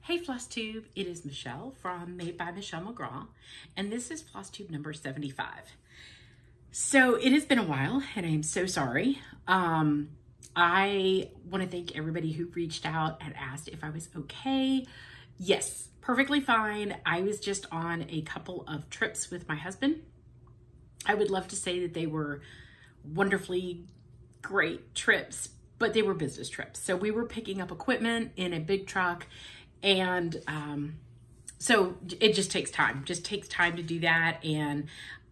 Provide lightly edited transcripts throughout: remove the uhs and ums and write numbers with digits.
Hey Flosstube, it is Michelle from Made by Michelle McGraw, and this is Flosstube number 75. So it has been a while, and I am so sorry. I want to thank everybody who reached out and asked if I was okay. Yes, perfectly fine. I was just on a couple of trips with my husband. I would love to say that they were wonderfully great trips, but they were business trips. So we were picking up equipment in a big truck, and so it just takes time. Just takes time to do that. And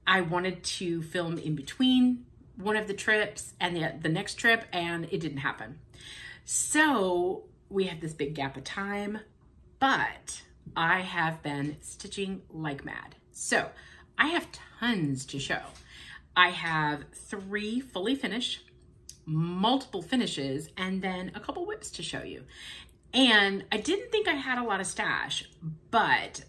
I wanted to film in between one of the trips and the next trip, and it didn't happen. So we had this big gap of time, but I have been stitching like mad. So I have tons to show. I have 3 fully finished, multiple finishes, and then a couple whips to show you. And I didn't think I had a lot of stash, but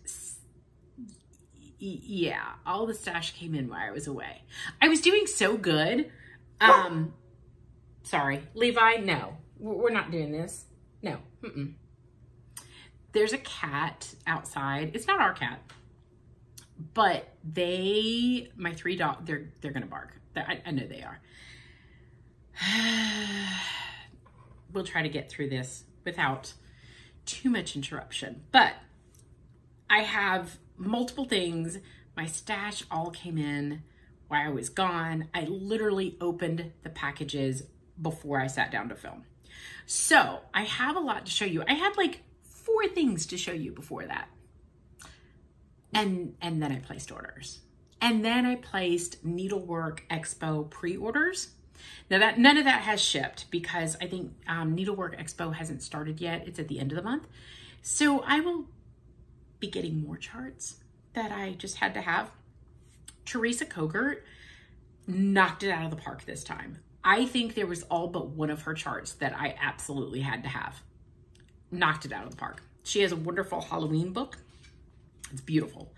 yeah, all the stash came in while I was away. I was doing so good. Sorry, Levi, no, we're not doing this. No, There's a cat outside. It's not our cat, but my 3 dogs, they're gonna bark. I know they are. We'll try to get through this without too much interruption, but I have multiple things. My stash all came in while I was gone. I literally opened the packages before I sat down to film. So I have a lot to show you. I had like 4 things to show you before that. And then I placed orders. And then I placed Needlework Expo pre-orders. Now that none of that has shipped because I think Needlework Expo hasn't started yet. It's at the end of the month. So I will be getting more charts that I just had to have. Teresa Kogert knocked it out of the park this time. I think there was all but one of her charts that I absolutely had to have. Knocked it out of the park. She has a wonderful Halloween book. It's beautiful.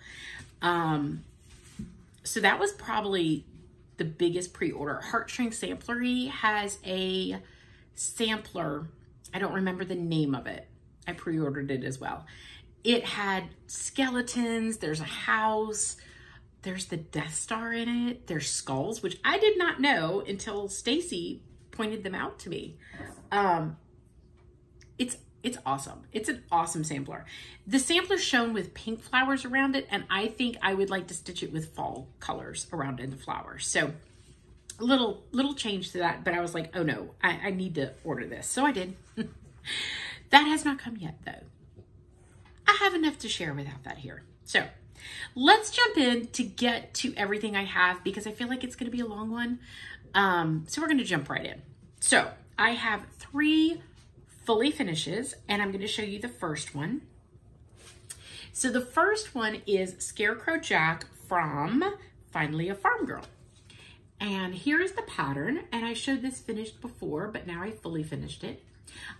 So that was probably the biggest pre-order. Heartstring Samplery has a sampler. I don't remember the name of it. I pre-ordered it as well. It had skeletons. There's a house. There's the Death Star in it. There's skulls, which I did not know until Stacy pointed them out to me. It's awesome. It's an awesome sampler. The sampler's shown with pink flowers around it, and I think I would like to stitch it with fall colors around in the flowers. So a little change to that, but I was like, oh no, I need to order this. So I did. That has not come yet though. I have enough to share without that here. So let's jump in to get to everything I have because I feel like it's going to be a long one. So we're going to jump right in. So I have 3 fully finishes, and I'm going to show you the first one. So the first one is Scarecrow Jack from Finally a Farm Girl. And here is the pattern, and I showed this finished before, but now I fully finished it.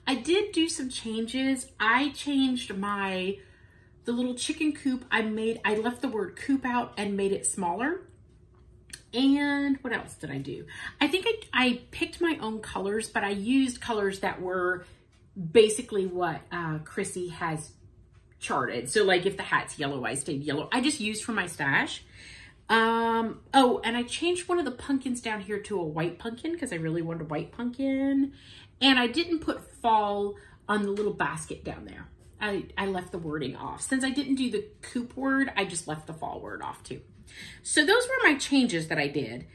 I did do some changes. I changed the little chicken coop. I left the word coop out and made it smaller. And what else did I do? I think I picked my own colors, but I used colors that were basically what Chrissy has charted. So like if the hat's yellow, I stayed yellow. I just used for my stash. Oh, and I changed one of the pumpkins down here to a white pumpkin because I really wanted a white pumpkin. And I didn't put fall on the little basket down there. I left the wording off. Since I didn't do the coop word, I just left the fall word off too. So those were my changes that I did.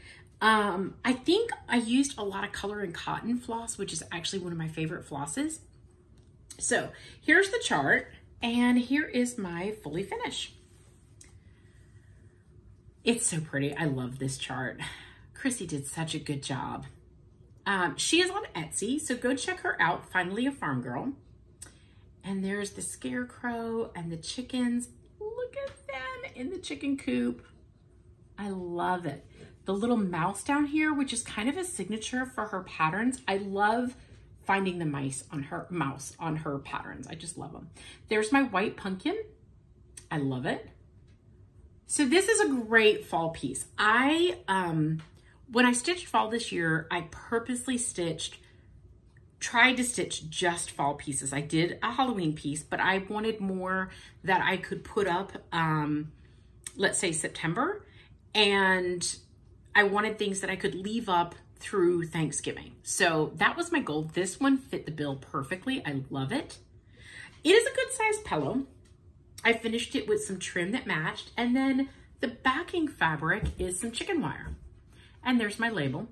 I think I used a lot of color and cotton floss, which is actually one of my favorite flosses. So here's the chart, and here is my fully finish. It's so pretty. I love this chart. Chrissy did such a good job. She is on Etsy, so go check her out, Finally a Farm Girl. And there's the scarecrow and the chickens. Look at them in the chicken coop. I love it. The little mouse down here, which is kind of a signature for her patterns. I love finding the mouse on her patterns. I just love them. There's my white pumpkin. I love it. So this is a great fall piece. When I stitched fall this year, I purposely stitched tried to stitch just fall pieces. I did a Halloween piece, but I wanted more that I could put up, let's say September, and I wanted things that I could leave up through Thanksgiving. So that was my goal. This one fit the bill perfectly. I love it. It is a good sized pillow. I finished it with some trim that matched, and then the backing fabric is some chicken wire. And there's my label.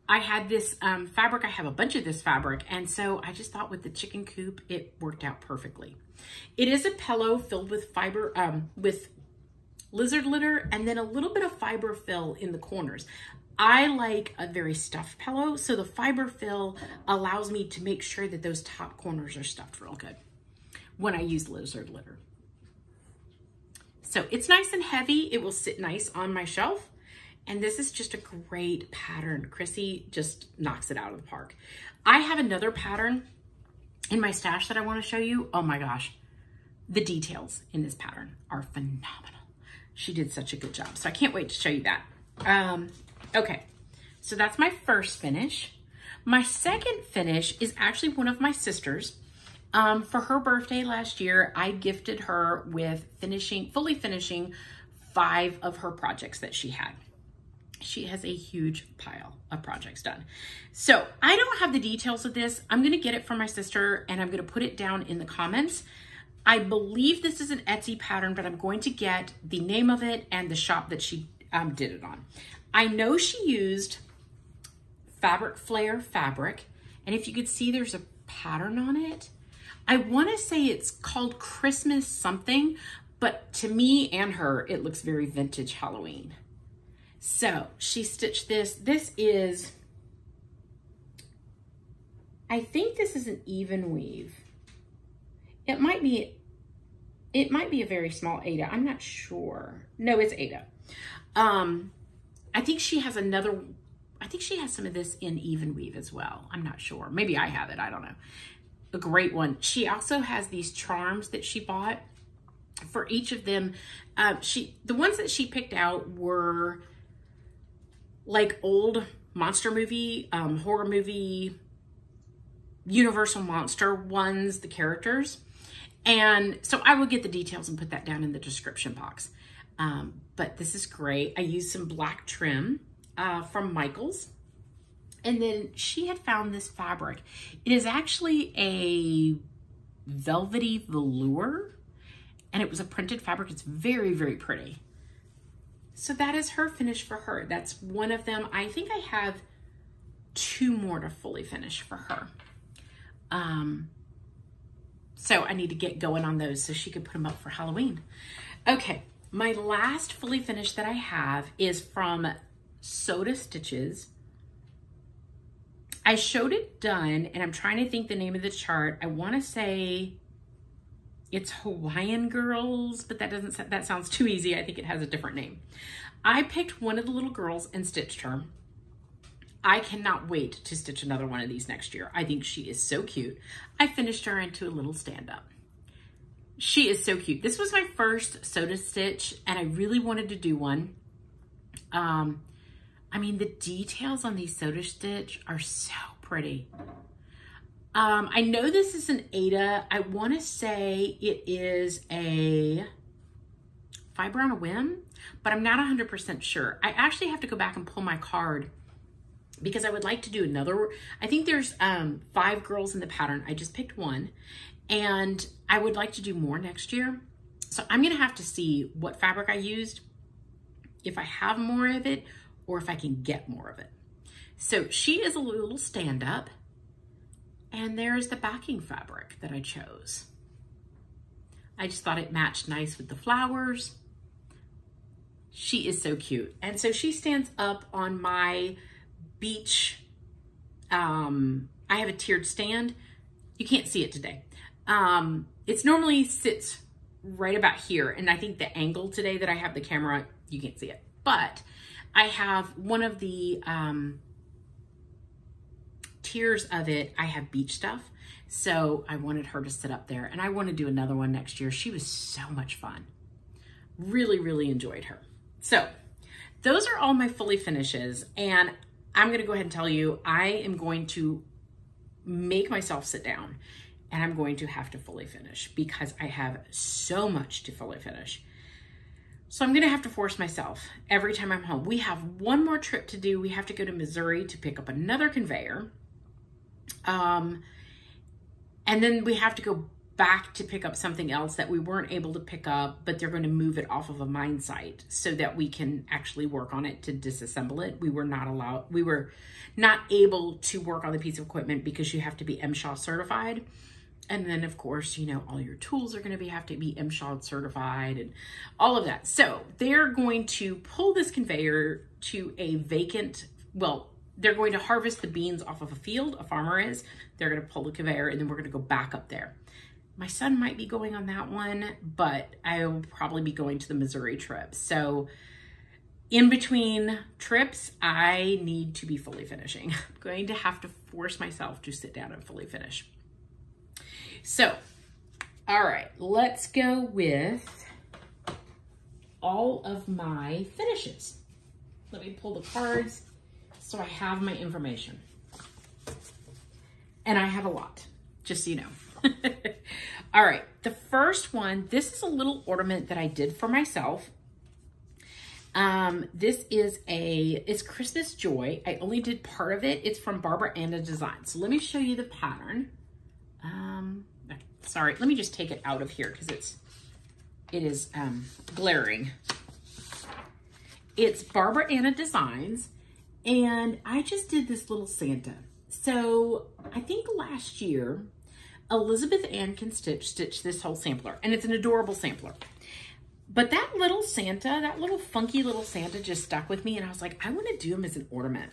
I had this fabric, I have a bunch of this fabric, and so I just thought with the chicken coop, it worked out perfectly. It is a pillow filled with fiber, with lizard litter, and then a little bit of fiber fill in the corners. I like a very stuffed pillow, so the fiber fill allows me to make sure that those top corners are stuffed real good when I use lizard litter. So it's nice and heavy. It will sit nice on my shelf. And this is just a great pattern. Chrissy just knocks it out of the park. I have another pattern in my stash that I want to show you. Oh my gosh. The details in this pattern are phenomenal. She did such a good job. So I can't wait to show you that. Okay, so that's my first finish. My second finish is actually one of my sisters. For her birthday last year, I gifted her with fully finishing 5 of her projects that she had. She has a huge pile of projects done. So I don't have the details of this. I'm gonna get it from my sister and I'm gonna put it down in the comments. I believe this is an Etsy pattern, but I'm going to get the name of it and the shop that she did it on. I know she used Fabric Flare fabric, and if you could see, there's a pattern on it. I wanna say it's called Christmas something, but to me and her, it looks very vintage Halloween. So she stitched this. This is, I think this is an even weave. It might be a very small Aida. I'm not sure. No, it's Aida. I think she has some of this in even weave as well. I'm not sure. Maybe I have it. I don't know. A great one. She also has these charms that she bought for each of them. The ones that she picked out were like old monster movie, horror movie, Universal Monster ones, the characters. And so I will get the details and put that down in the description box. But this is great. I used some black trim from Michael's. And then she had found this fabric. It is actually a velvety velour, and it was a printed fabric. It's very, very pretty. So that is her finish for her. That's one of them. I think I have 2 more to fully finish for her. So I need to get going on those so she could put them up for Halloween. Okay, my last fully finished that I have is from Soda Stitches. I showed it done, and I'm trying to think the name of the chart. I want to say it's Hawaiian Girls, but that sounds too easy. I think it has a different name. I picked one of the little girls and stitched her. I cannot wait to stitch another one of these next year. I think she is so cute. I finished her into a little stand-up. She is so cute. This was my first Soda Stitch, and I really wanted to do one. I mean, the details on these Soda Stitch are so pretty. I know this is an Aida. I want to say it is a Fiber on a Whim, but I'm not 100% sure. I actually have to go back and pull my card because I would like to do another. I think there's 5 girls in the pattern. I just picked one, and I would like to do more next year. So I'm going to have to see what fabric I used, if I have more of it, or if I can get more of it. So she is a little stand-up. And there's the backing fabric that I chose. I just thought it matched nice with the flowers. She is so cute. And so she stands up on my beach. I have a tiered stand. You can't see it today. It's normally sits right about here. And I think the angle today that I have the camera, you can't see it. But I have one of the tiers of it. I have beach stuff. So I wanted her to sit up there, and I want to do another one next year. She was so much fun. Really, really enjoyed her. So those are all my fully finishes. And I'm going to go ahead and tell you, I am going to make myself sit down, and I'm going to have to fully finish because I have so much to fully finish. So I'm gonna have to force myself every time I'm home. We have one more trip to do. We have to go to Missouri to pick up another conveyor. And then we have to go back to pick up something else that we weren't able to pick up, but they're going to move it off of a mine site so that we can actually work on it to disassemble it. We were not able to work on the piece of equipment because you have to be MSHA certified. And then of course, you know, all your tools are going to have to be MSHA certified and all of that. So they're going to pull this conveyor to a vacant, well, they're going to harvest the beans off of a field, a farmer is. They're going to pull the conveyor and then we're going to go back up there. My son might be going on that one, but I will probably be going to the Missouri trip. So in between trips, I need to be fully finishing. I'm going to have to force myself to sit down and fully finish. So, all right, let's go with all of my finishes. Let me pull the cards so I have my information. And I have a lot, just so you know. All right, the first one, this is a little ornament that I did for myself. This is it's Christmas Joy. I only did part of it. It's from Barbara Anna Designs. So let me show you the pattern. Sorry, let me just take it out of here because it is glaring. It's Barbara Anna Designs, and I just did this little Santa. So I think last year, Elizabeth Ann can stitch this whole sampler, and it's an adorable sampler. But that little Santa, that little funky little Santa just stuck with me, and I was like, I want to do him as an ornament.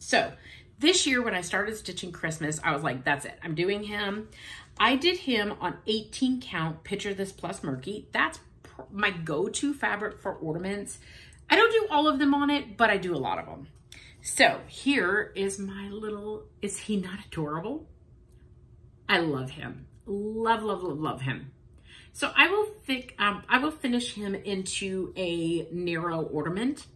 So this year when I started stitching Christmas, I was like, that's it. I'm doing him. I did him on 18 count Picture This Plus Murky. That's my go-to fabric for ornaments. I don't do all of them on it, but I do a lot of them. So here is my little, is he not adorable? I love him. Love, love, love, love him. So I will finish him into a narrow ornament.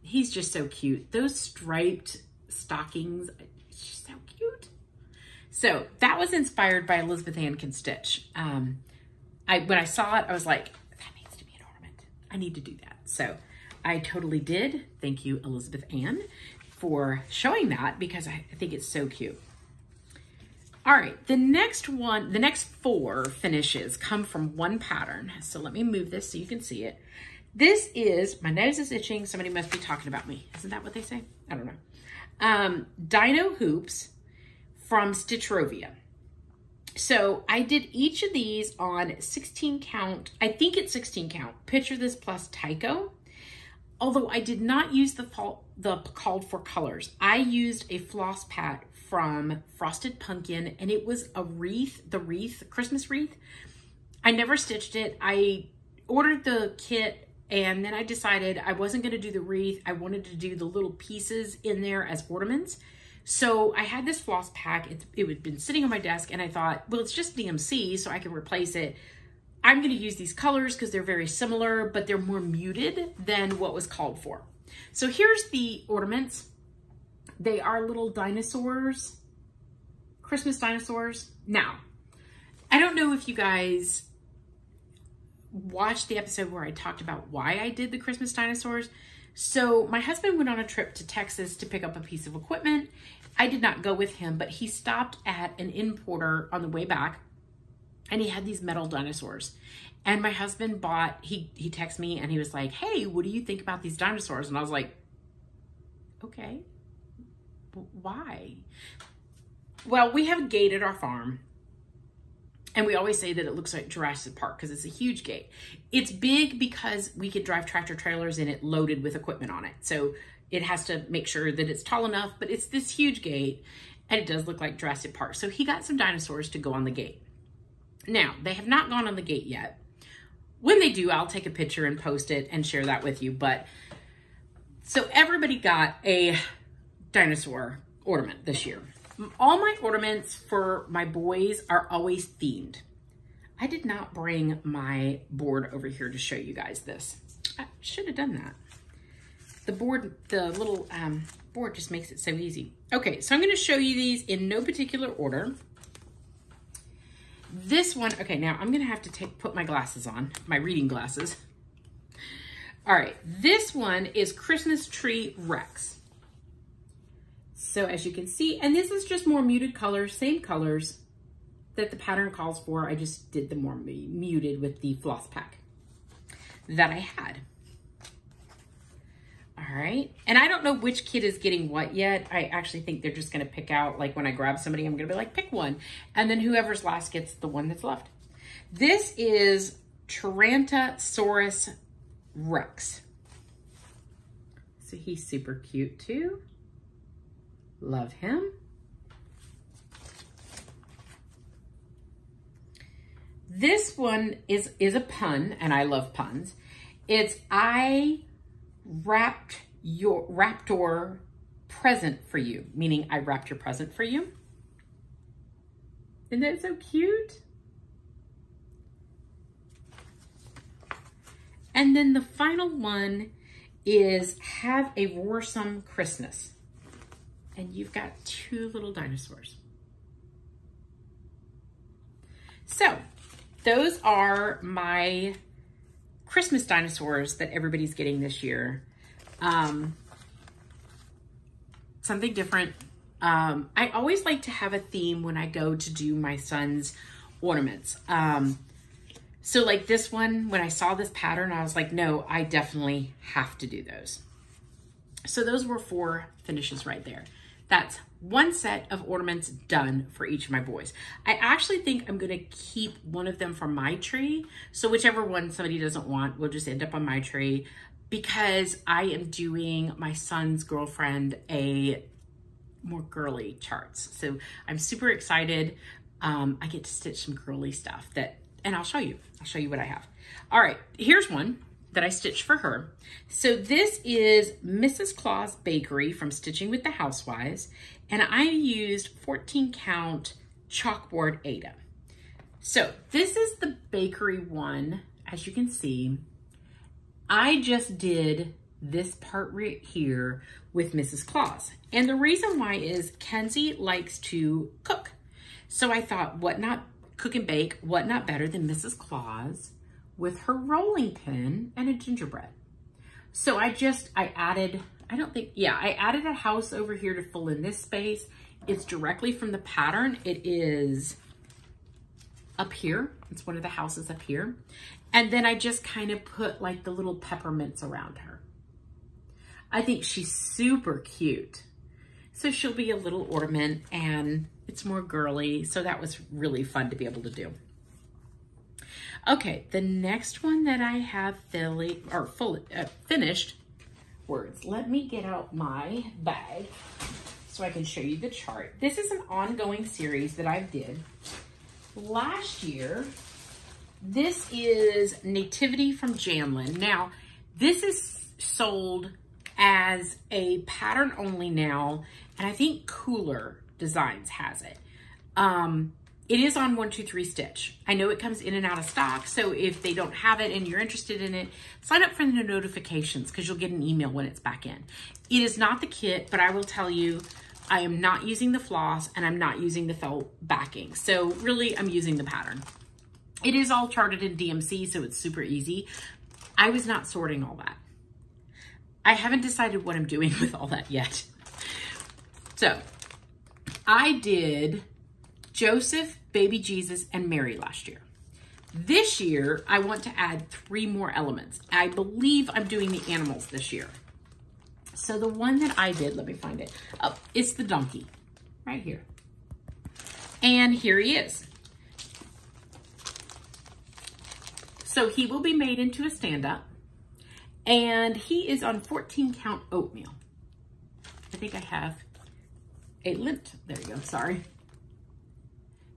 He's just so cute. Those striped stockings, so cute. So that was inspired by Elizabeth Ann Can Stitch. When I saw it, I was like, that needs to be an ornament. I need to do that. So I totally did. Thank you, Elizabeth Ann, for showing that because I think it's so cute. All right, the next 4 finishes come from one pattern. So let me move this so you can see it. This is, my nose is itching. Somebody must be talking about me. Isn't that what they say? I don't know. Dino Hoops from Stitchrovia. So I did each of these on 16 count. I think it's 16 count. Picture This Plus Tyco. Although I did not use the called for colors. I used a floss pat from Frosted Pumpkin, and it was a wreath, the Christmas wreath. I never stitched it. I ordered the kit, and then I decided I wasn't going to do the wreath. I wanted to do the little pieces in there as ornaments. So I had this floss pack. It had been sitting on my desk, and I thought, well, it's just DMC, so I can replace it. I'm going to use these colors because they're very similar, but they're more muted than what was called for. So here's the ornaments. They are little dinosaurs, Christmas dinosaurs. Now, I don't know if you guys watched the episode where I talked about why I did the Christmas dinosaurs. So my husband went on a trip to Texas to pick up a piece of equipment. I did not go with him, but he stopped at an importer on the way back, and he had these metal dinosaurs. And my husband bought, he texted me and he was like, hey, what do you think about these dinosaurs? And I was like, okay, why? Well, we have a gate at our farm, and we always say that it looks like Jurassic Park because it's a huge gate. It's big because we could drive tractor trailers in it loaded with equipment on it. So it has to make sure that it's tall enough, but it's this huge gate, and it does look like Jurassic Park. So he got some dinosaurs to go on the gate. Now, they have not gone on the gate yet. When they do, I'll take a picture and post it and share that with you. But so everybody got a dinosaur ornament this year. All my ornaments for my boys are always themed. I did not bring my board over here to show you guys this. I should have done that. the little board just makes it so easy. Okay, so I'm going to show you these in no particular order. This one, okay, now I'm going to have to put my glasses on, my reading glasses. All right, this one is Christmas Tree Rex. So as you can see, and this is just more muted colors, same colors that the pattern calls for. I just did the more muted with the floss pack that I had. All right, and I don't know which kid is getting what yet. I actually think they're just gonna pick out, like when I grab somebody, I'm gonna be like, pick one. And then whoever's last gets the one that's left. This is Trantasaurus Rex. So he's super cute too. Love him. This one is a pun, and I love puns. It's I wrapped your present for you, meaning I wrapped your present for you. Isn't that so cute? And then the final one is Have a Roarsome Christmas. And you've got two little dinosaurs. So those are my Christmas dinosaurs that everybody's getting this year. Something different. I always like to have a theme when I go to do my son's ornaments. So like this one, when I saw this pattern, I was like, no, I definitely have to do those. So those were 4 finishes right there. That's one set of ornaments done for each of my boys. I actually think I'm gonna keep one of them for my tree. So whichever one somebody doesn't want will just end up on my tree, because I am doing my son's girlfriend a more girly charts. So I'm super excited. I get to stitch some girly stuff and I'll show you what I have. All right, here's one that I stitched for her. So this is Mrs. Claus Bakery from Stitching with the Housewives, and I used 14 count chalkboard Aida. So this is the bakery one. As you can see, I just did this part right here with Mrs. Claus. And the reason why is Kenzie likes to cook. So I thought, what not cook and bake, what not better than Mrs. Claus with her rolling pin and a gingerbread. So I added, I added a house over here to fill in this space. It's directly from the pattern. It is up here. It's one of the houses up here. And then I just kind of put like the little peppermints around her. I think she's super cute. So she'll be a little ornament and it's more girly. So that was really fun to be able to do. Okay, the next one that I have finished, words. Let me get out my bag so I can show you the chart. This is an ongoing series that I did last year. This is Nativity from Janlin. Now, this is sold as a pattern only now, and I think Cooler Designs has it. It is on 1, 2, 3 stitch. I know it comes in and out of stock, so if they don't have it and you're interested in it, sign up for the notifications because you'll get an email when it's back in. It is not the kit, but I will tell you, I am not using the floss and I'm not using the felt backing. So really, I'm using the pattern. It is all charted in DMC, so it's super easy. I was not sorting all that. I haven't decided what I'm doing with all that yet. So I did Joseph, Baby Jesus, and Mary last year. This year, I want to add 3 more elements. I believe I'm doing the animals this year. So the one that I did, let me find it. Oh, it's the donkey right here. And here he is. So he will be made into a stand-up. And he is on 14 count oatmeal. I think I have a lint. There you go, sorry.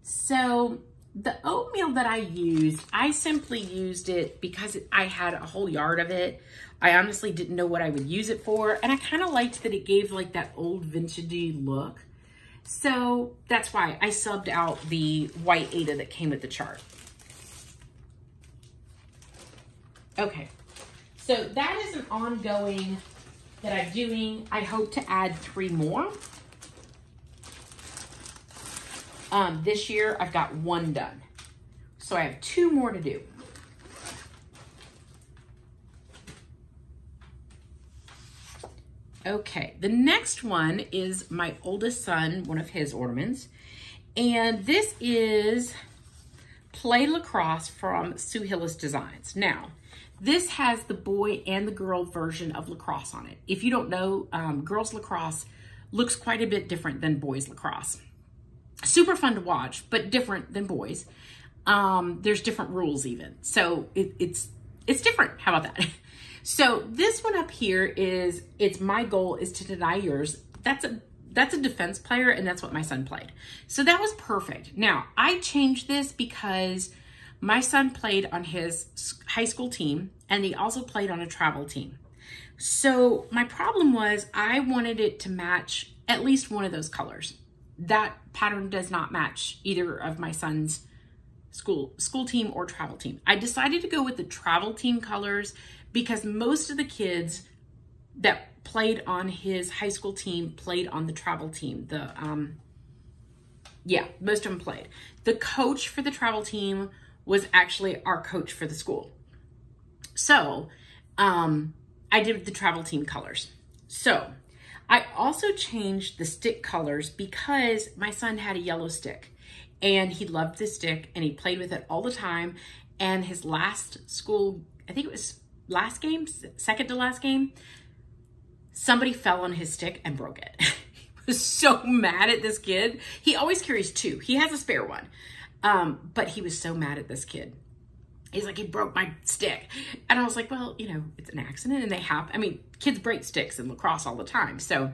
So the oatmeal that I used, I simply used it because I had a whole yard of it. I honestly didn't know what I would use it for. And I kind of liked that it gave like that old vintagey look. So that's why I subbed out the white Aida that came with the chart. Okay, so that is an ongoing that I'm doing. I hope to add 3 more. This year I've got 1 done. So I have 2 more to do. Okay, the next one is my oldest son, one of his ornaments. And this is Play Lacrosse from Sue Hillis Designs. Now, this has the boy and the girl version of lacrosse on it. If you don't know, girls lacrosse looks quite a bit different than boys lacrosse. Super fun to watch, but different than boys. There's different rules even. So it's different. How about that? So this one up here is, it's my goal is to deny yours. That's a defense player, and that's what my son played. So that was perfect. Now, I changed this because my son played on his high school team, and he also played on a travel team. So my problem was I wanted it to match at least one of those colors. That pattern does not match either of my son's school team or travel team. I decided to go with the travel team colors because most of the kids that played on his high school team played on the travel team. Yeah, most of them played. The coach for the travel team was actually our coach for the school. So I did the travel team colors. So I also changed the stick colors because my son had a yellow stick and he loved this stick and he played with it all the time. And his last school, I think it was last game, second to last game, somebody fell on his stick and broke it. He was so mad at this kid. He always carries 2. He has a spare one. But he was so mad at this kid. He's like, he broke my stick. And I was like, well, you know, it's an accident and they happen. I mean, kids break sticks in lacrosse all the time. So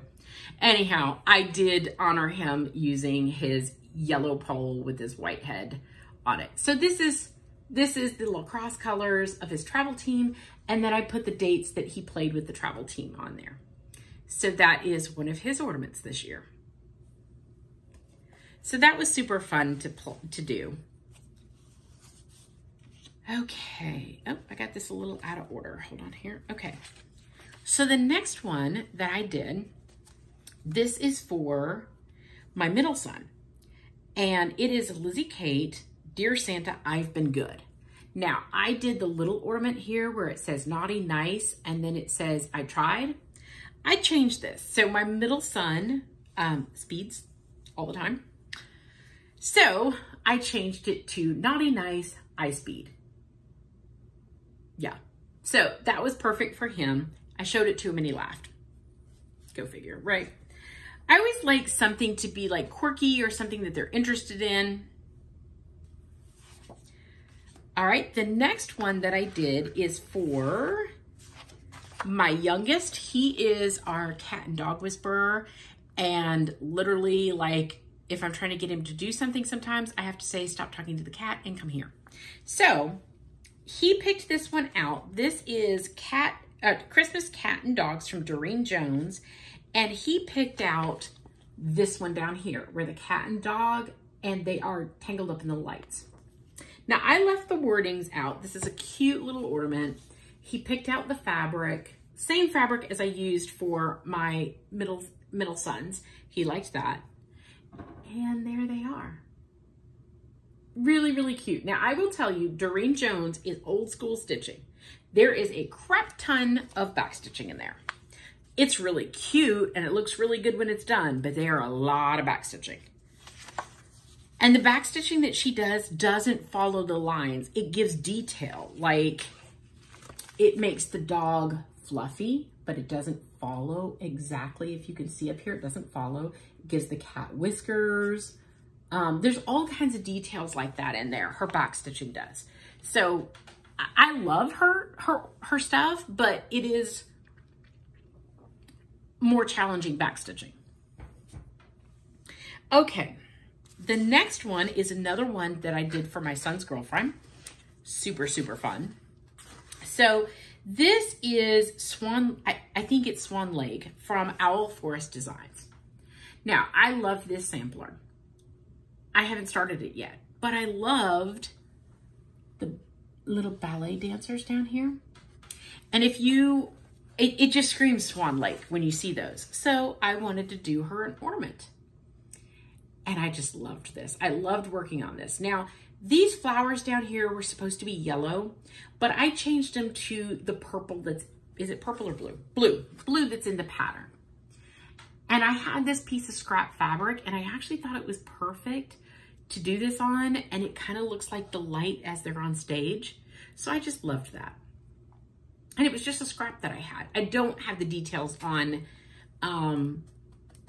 anyhow, I did honor him using his yellow pole with his white head on it. So this is the lacrosse colors of his travel team. And then I put the dates that he played with the travel team on there. So that is one of his ornaments this year. So that was super fun to do. Okay. Oh, I got this a little out of order. Hold on here. Okay. So the next one that I did, this is for my middle son. And it is Lizzie Kate, Dear Santa, I've Been Good. Now, I did the little ornament here where it says naughty, nice, and then it says I tried. I changed this. So my middle son speeds all the time. So I changed it to naughty, nice, I speed. Yeah. So that was perfect for him. I showed it to him and he laughed. Go figure, right? I always like something to be like quirky or something that they're interested in. All right, the next one that I did is for my youngest. He is our cat and dog whisperer. And literally, like, if I'm trying to get him to do something sometimes, I have to say, stop talking to the cat and come here. So he picked this one out. This is Christmas Cat and Dogs from Doreen Jones. And he picked out this one down here where the cat and dog, and they are tangled up in the lights. Now, I left the wordings out. This is a cute little ornament. He picked out the fabric, same fabric as I used for my middle sons. He liked that. And there they are. Really, really cute. Now, I will tell you, Doreen Jones is old school stitching. There is a crap ton of back stitching in there. It's really cute and it looks really good when it's done, but there are a lot of back stitching. And the back stitching that she does doesn't follow the lines. It gives detail, like it makes the dog fluffy, but it doesn't follow exactly. If you can see up here, it doesn't follow. It gives the cat whiskers. There's all kinds of details like that in there. Her back stitching does. So I love her stuff, but it is more challenging back stitching. Okay. The next one is another one that I did for my son's girlfriend. Super, super fun. So this is Swan, I think it's Swan Lake from Owl Forest Designs. Now, I love this sampler. I haven't started it yet, but I loved the little ballet dancers down here. And if you it just screams Swan Lake when you see those. So I wanted to do her an ornament. And I just loved this. I loved working on this. Now, these flowers down here were supposed to be yellow, but I changed them to the purple that's, is it purple or blue? Blue that's in the pattern. And I had this piece of scrap fabric, and I actually thought it was perfect to do this on, and it kind of looks like the light as they're on stage. So I just loved that. And it was just a scrap that I had. I don't have the details on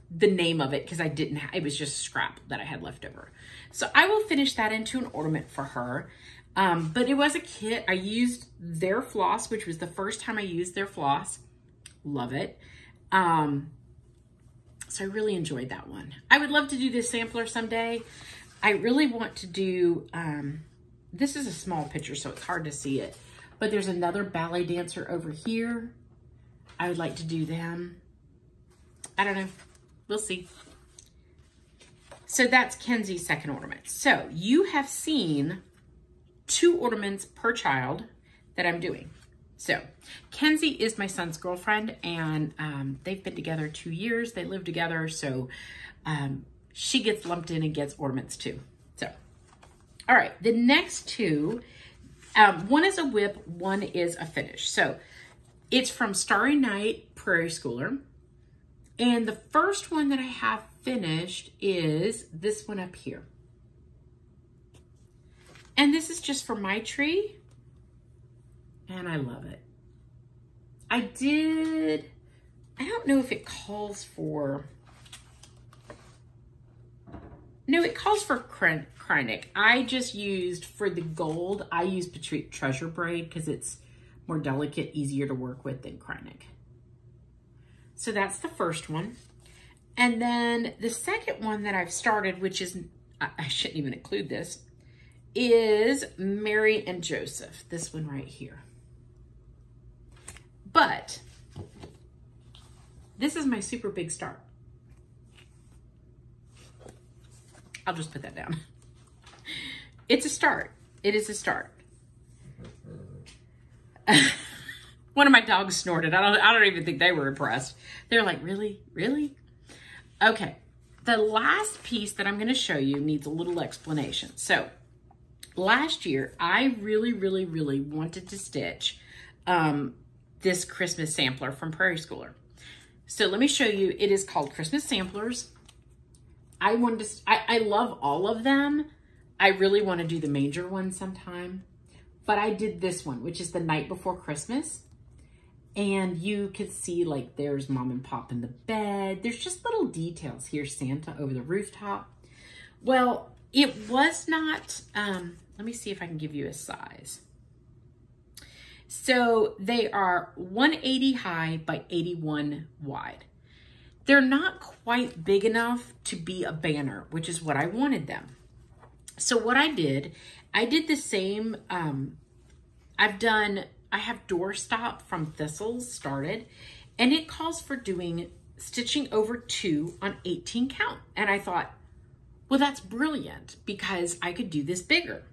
the name of it because I didn't have, it was just a scrap that I had left over. So I will finish that into an ornament for her. But it was a kit. I used their floss, which was the first time I used their floss. Love it. So I really enjoyed that one. I would love to do this sampler someday. I really want to do, this is a small picture, so it's hard to see it. But there's another ballet dancer over here. I would like to do them. I don't know. We'll see. So that's Kenzie's second ornament. So you have seen 2 ornaments per child that I'm doing. So Kenzie is my son's girlfriend, and they've been together 2 years. They live together, so she gets lumped in and gets ornaments too. So, all right, the next 2, one is a whip, one is a finish. So it's from Starry Night Prairie Schooler. And the first one that I have finished is this one up here. And this is just for my tree. And I love it. I don't know if it calls for, no, it calls for Kreinik. I just used, for the gold, I used Patrique Treasure Braid because it's more delicate, easier to work with than Kreinik. So that's the first one. And then the second one that I've started, which is, I shouldn't even include this, is Mary and Joseph, this one right here. But this is my super big start. I'll just put that down. It's a start. It is a start. One of my dogs snorted. I don't even think they were impressed. They're like, really? Really? Okay. The last piece that I'm going to show you needs a little explanation. So last year, I really wanted to stitch this Christmas sampler from Prairie Schooler. So let me show you. It is called Christmas Samplers. I love all of them. I really want to do the manger one sometime. But I did this one, which is the night before Christmas. And you can see, like, there's Mom and Pop in the bed. There's just little details. Here's Santa over the rooftop. Well, it was not, let me see if I can give you a size. So they are 180 high by 81 wide. They're not quite big enough to be a banner, which is what I wanted them. So what I did the same, I have doorstop from Thistles started, and it calls for doing stitching over 2 on 18 count. And I thought, well, that's brilliant because I could do this bigger.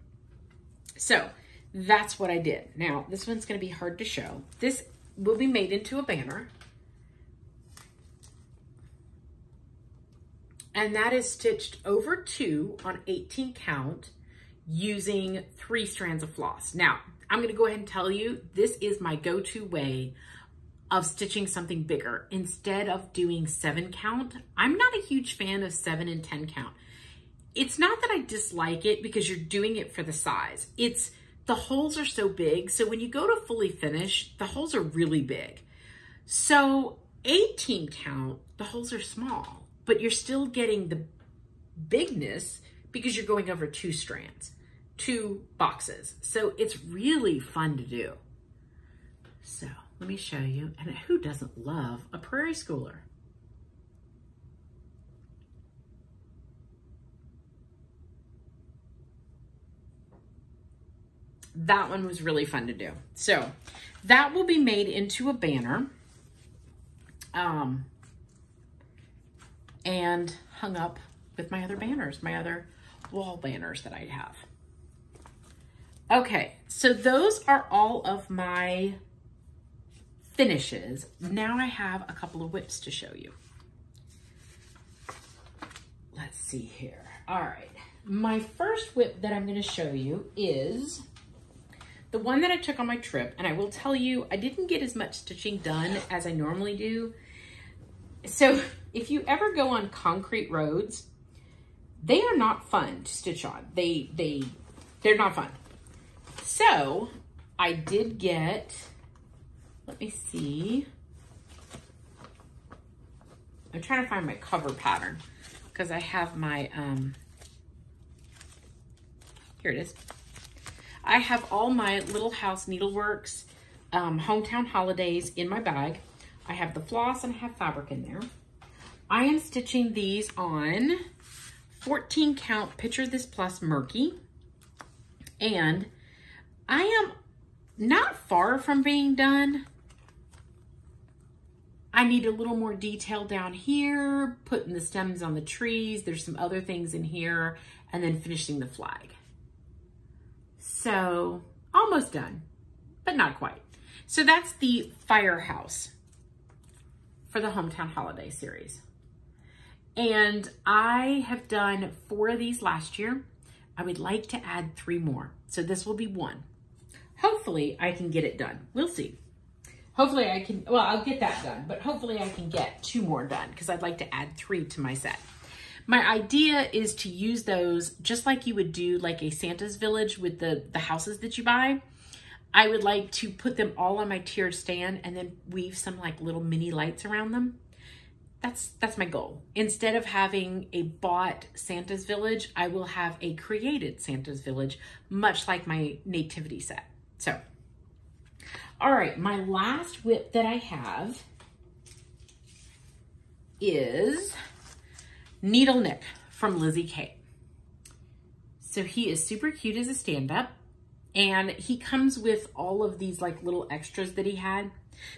So that's what I did. Now, this one's going to be hard to show. This will be made into a banner. And that is stitched over 2 on 18 count using 3 strands of floss. Now, I'm going to go ahead and tell you, this is my go-to way of stitching something bigger. Instead of doing 7 count, I'm not a huge fan of 7 and 10 count. It's not that I dislike it because you're doing it for the size. It's the holes are so big. So when you go to fully finish, the holes are really big. So 18 count, the holes are small, but you're still getting the bigness because you're going over 2 strands, 2 boxes. So it's really fun to do. So let me show you. And who doesn't love a Prairie Schooler? That one was really fun to do. So that will be made into a banner and hung up with my other banners, my other wall banners that I have. Okay, so those are all of my finishes. Now I have a couple of whips to show you. Let's see here. All right. My first whip that I'm going to show you is the one that I took on my trip. And I will tell you, I didn't get as much stitching done as I normally do. So if you ever go on concrete roads, they are not fun to stitch on. They're not fun. So I did get, let me see. I'm trying to find my cover pattern because I have my, here it is. I have all my Little House Needleworks Hometown Holidays in my bag. I have the floss and I have fabric in there. I am stitching these on 14 count Picture This Plus Murky. And I am not far from being done. I need a little more detail down here, putting the stems on the trees. There's some other things in here, and then finishing the flag. So almost done, but not quite. So that's the Firehouse for the Hometown Holiday series. And I have done 4 of these last year. I would like to add 3 more. So this will be 1. Hopefully I can get it done. We'll see. Hopefully I can, well, I'll get that done, but hopefully I can get 2 more done because I'd like to add 3 to my set. My idea is to use those just like you would do like a Santa's Village with the houses that you buy. I would like to put them all on my tiered stand and then weave some like little mini lights around them. That's my goal. Instead of having a bought Santa's Village, I will have a created Santa's Village, much like my Nativity set. So, all right, my last whip that I have is Needle Nick from Lizzie K. So he is super cute as a stand-up, and he comes with all of these like little extras that he had.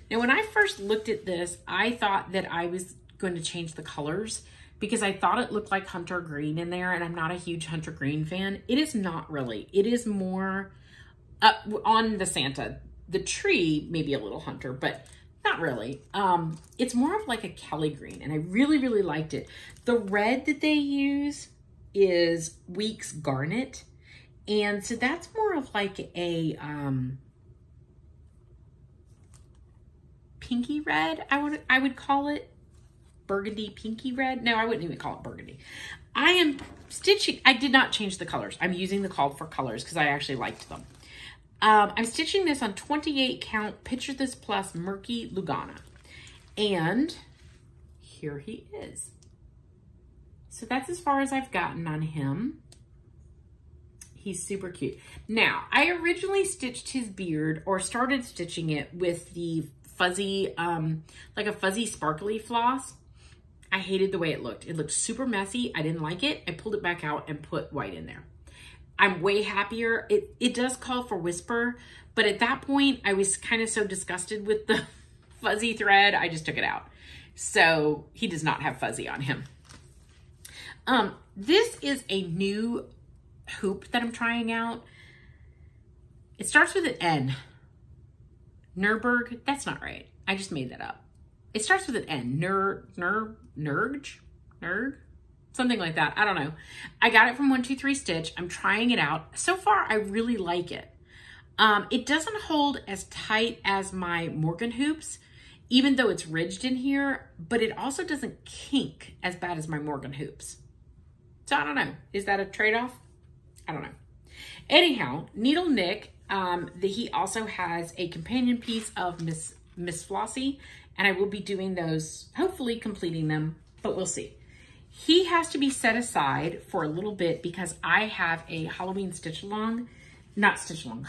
Now, when I first looked at this, I thought that I was going to change the colors because I thought it looked like hunter green in there, and I'm not a huge hunter green fan. It is not really. It is more on the Santa. The tree, maybe a little hunter, but not really. It's more of like a Kelly green, and I really, really liked it. The red that they use is Weeks Garnet, and so that's more of like a pinky red, I would call it. Burgundy pinky red. No, I wouldn't even call it burgundy. I am stitching, I did not change the colors. I'm using the call for colors because I actually liked them. I'm stitching this on 28 count Picture This Plus Murky Lugana. And here he is. So that's as far as I've gotten on him. He's super cute. Now, I originally stitched his beard or started stitching it with the fuzzy, like a fuzzy sparkly floss. I hated the way it looked. It looked super messy. I didn't like it. I pulled it back out and put white in there. I'm way happier. It does call for whisper, but at that point I was kind of so disgusted with the fuzzy thread, I just took it out. So he does not have fuzzy on him. This is a new hoop that I'm trying out. It starts with an N. Nurburg, that's not right. I just made that up. It starts with an N. Nerg? Something like that. I don't know. I got it from 123 Stitch. I'm trying it out. So far, I really like it. It doesn't hold as tight as my Morgan hoops, even though it's ridged in here, but it also doesn't kink as bad as my Morgan hoops. So I don't know. Is that a trade-off? I don't know. Anyhow, Needle Nick, he also has a companion piece of Miss Flossie, and I will be doing those, hopefully completing them, but we'll see. He has to be set aside for a little bit because I have a Halloween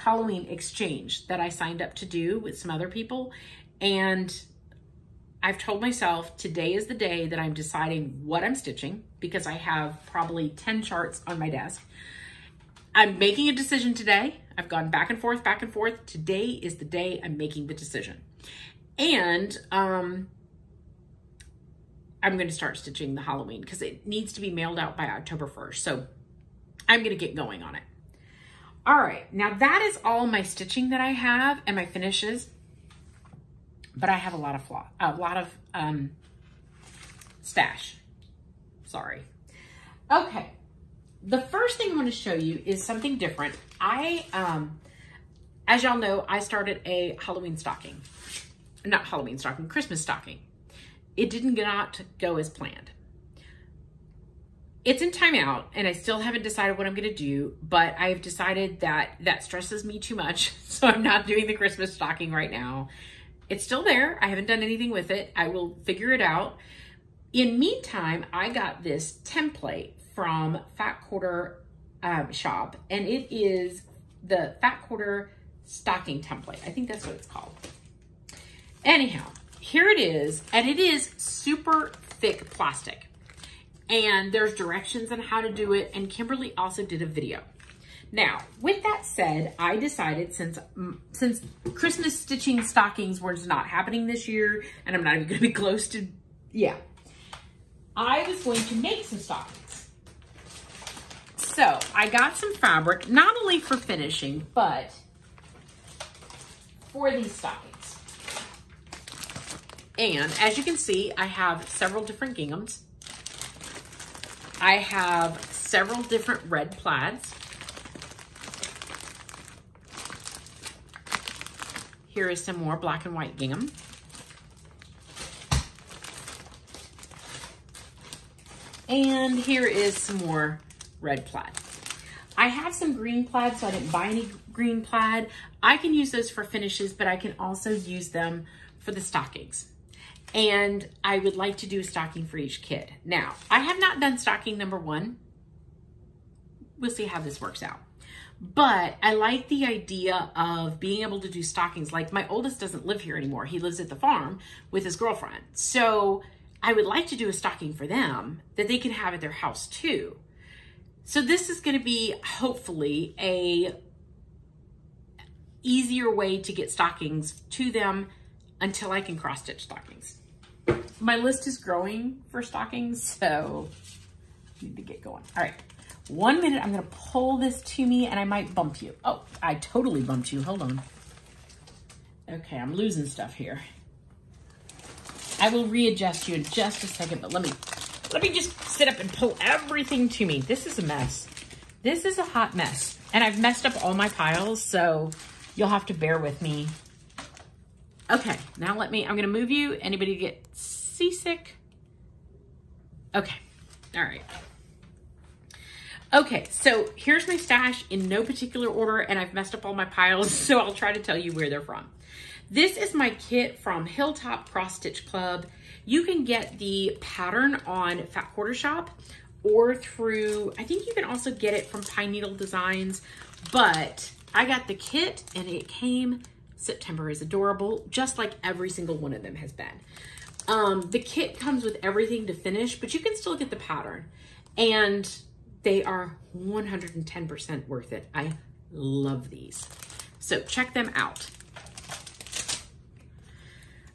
Halloween exchange that I signed up to do with some other people. And I've told myself today is the day that I'm deciding what I'm stitching because I have probably 10 charts on my desk. I'm making a decision today. I've gone back and forth, back and forth. Today is the day I'm making the decision. And I'm going to start stitching the Halloween because it needs to be mailed out by October 1st. So I'm going to get going on it. All right. Now that is all my stitching that I have and my finishes. but I have a lot of stash. Sorry. Okay. The first thing I want to show you is something different. As y'all know, I started a Halloween stocking. Not Halloween stocking, Christmas stocking. It did not go as planned. It's in timeout, and I still haven't decided what I'm going to do, but I've decided that that stresses me too much, so I'm not doing the Christmas stocking right now. It's still there. I haven't done anything with it. I will figure it out. In meantime, I got this template from Fat Quarter shop, and it is the Fat Quarter stocking template. I think that's what it's called. Anyhow, here it is, and it is super thick plastic. And there's directions on how to do it, and Kimberly also did a video. Now, with that said, I decided since Christmas stitching stockings was not happening this year, and I'm not even going to be close to, I was going to make some stockings. So I got some fabric, not only for finishing, but for these stockings. And as you can see, I have several different ginghams. I have several different red plaids. Here is some more black and white gingham. And here is some more red plaid. I have some green plaid, so I didn't buy any green plaid. I can use those for finishes, but I can also use them for the stockings. And I would like to do a stocking for each kid. Now, I have not done stocking number 1. We'll see how this works out. But I like the idea of being able to do stockings. Like, my oldest doesn't live here anymore. He lives at the farm with his girlfriend. So I would like to do a stocking for them that they can have at their house too. So this is going to be hopefully a easier way to get stockings to them until I can cross stitch stockings. My list is growing for stockings, so I need to get going. All right, 1 minute, I'm gonna pull this to me and I might bump you. Oh, I totally bumped you, hold on. Okay, I'm losing stuff here. I will readjust you in just a second, but let me just sit up and pull everything to me. This is a mess. This is a hot mess. And I've messed up all my piles, so you'll have to bear with me. Okay, now I'm gonna move you. Anybody get seasick? Okay, all right. Okay, so here's my stash in no particular order, and I've messed up all my piles, so I'll try to tell you where they're from. This is my kit from Hilltop Cross Stitch Club. You can get the pattern on Fat Quarter Shop or through, I think you can also get it from Pine Needle Designs, but I got the kit and it came. September is adorable, just like every single one of them has been. The kit comes with everything to finish, but you can still get the pattern. And they are 110% worth it. I love these. So check them out.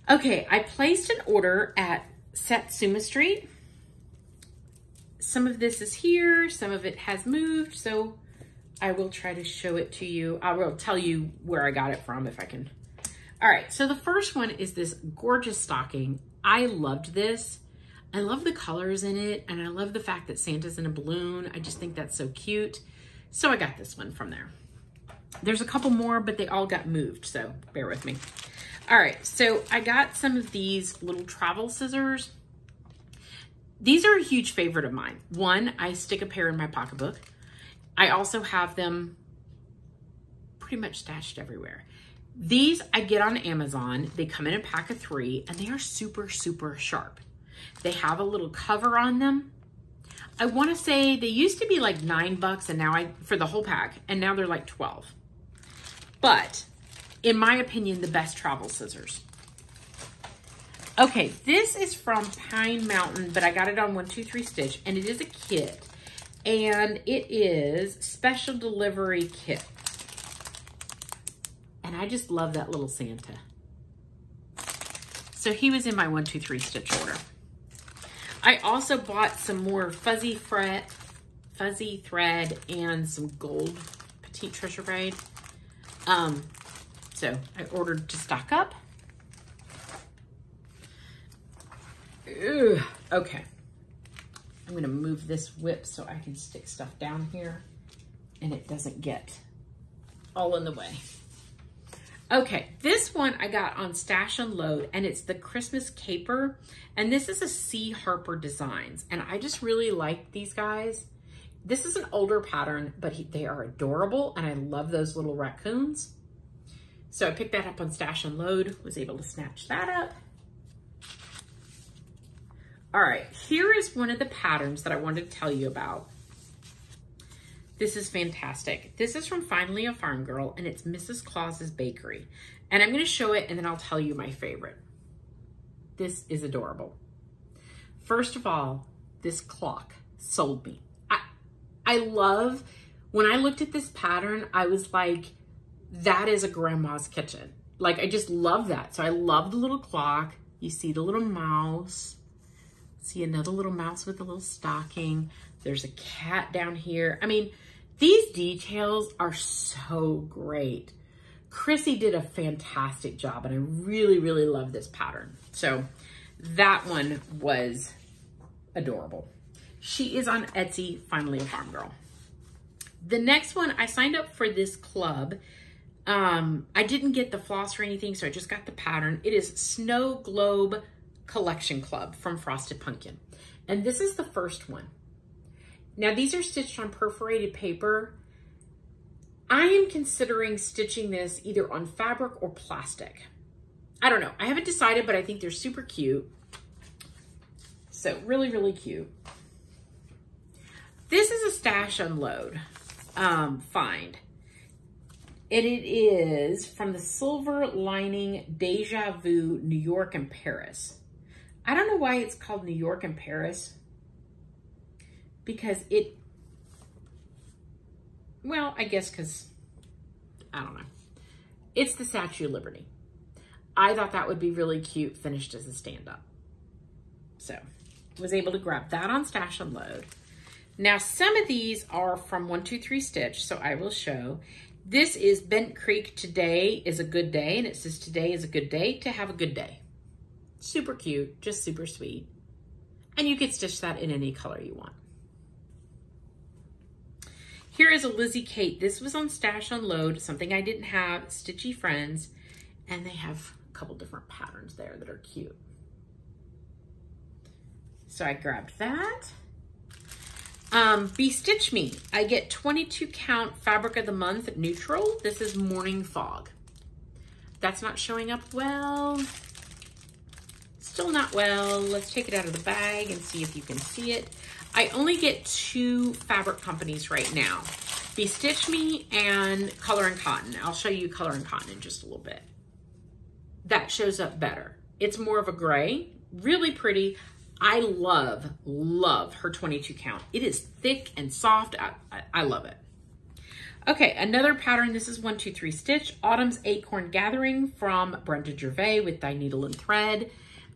Okay, I placed an order at Satsuma Street. Some of this is here, some of it has moved, so I will try to show it to you. I will tell you where I got it from if I can. All right, so the first one is this gorgeous stocking. I loved this. I love the colors in it, and I love the fact that Santa's in a balloon. I just think that's so cute. So I got this one from there. There's a couple more, but they all got moved, so bear with me. All right, so I got some of these little travel scissors. These are a huge favorite of mine. One, I stick a pair in my pocketbook. I also have them pretty much stashed everywhere. These I get on Amazon. They come in a pack of 3 and they are super, super sharp. They have a little cover on them. I want to say they used to be like $9 and now for the whole pack, and now they're like 12. But in my opinion, the best travel scissors. Okay, this is from Pine Mountain, but I got it on 1-2-3 Stitch, and it is a kit. And it is special delivery kit. And I just love that little Santa. So he was in my 1-2-3 Stitch order. I also bought some more fuzzy thread and some gold petite treasure braid. So I ordered to stock up. Ugh. Okay. I'm gonna move this whip so I can stick stuff down here and it doesn't get all in the way. Okay, this one I got on Stash and Load, and it's the Christmas Caper, and this is a C. Harper Designs, and I just really like these guys. This is an older pattern, but they are adorable, and I love those little raccoons. So I picked that up on Stash and Load, was able to snatch that up. All right, here is one of the patterns that I wanted to tell you about. This is fantastic. This is from Finally a Farm Girl, and it's Mrs. Claus's Bakery. And I'm gonna show it, and then I'll tell you my favorite. This is adorable. First of all, this clock sold me. I love, when I looked at this pattern, I was like, that is a grandma's kitchen. Like, I just love that. So I love the little clock. You see the little mouse. See another little mouse with a little stocking. There's a cat down here. I mean, these details are so great. Chrissy did a fantastic job, and I really, really love this pattern. So that one was adorable. She is on Etsy, Finally a Farm Girl. The next one, I signed up for this club. I didn't get the floss or anything, so I just got the pattern. It is Snow Globe Collection Club from Frosted Pumpkin. And this is the first one. Now, these are stitched on perforated paper. I am considering stitching this either on fabric or plastic. I don't know. I haven't decided, but I think they're super cute. So really, really cute. This is a Stash Unload find. And it is from the Silver Lining Deja Vu, New York and Paris. I don't know why it's called New York and Paris. Because well, I guess because, I don't know. It's the Statue of Liberty. I thought that would be really cute finished as a stand-up. So, was able to grab that on Stash and Load. Now, some of these are from 123 Stitch, so I will show. This is Bent Creek Today is a Good Day, and it says today is a good day to have a good day. Super cute, just super sweet. And you can stitch that in any color you want. Here is a Lizzie Kate. This was on Stash Unload, something I didn't have, Stitchy Friends, and they have a couple different patterns there that are cute. So I grabbed that. Bestitch Me. I get 22 count Fabric of the Month neutral. This is Morning Fog. That's not showing up well. Still not well. Let's take it out of the bag and see if you can see it. I only get 2 fabric companies right now. Bestitch Me and Color and Cotton. I'll show you Color and Cotton in just a little bit. That shows up better. It's more of a gray, really pretty. I love, love her 22 count. It is thick and soft. I love it. Okay, another pattern. This is 123 Stitch. Autumn's Acorn Gathering from Brenda Gervais with Dye Needle and Thread.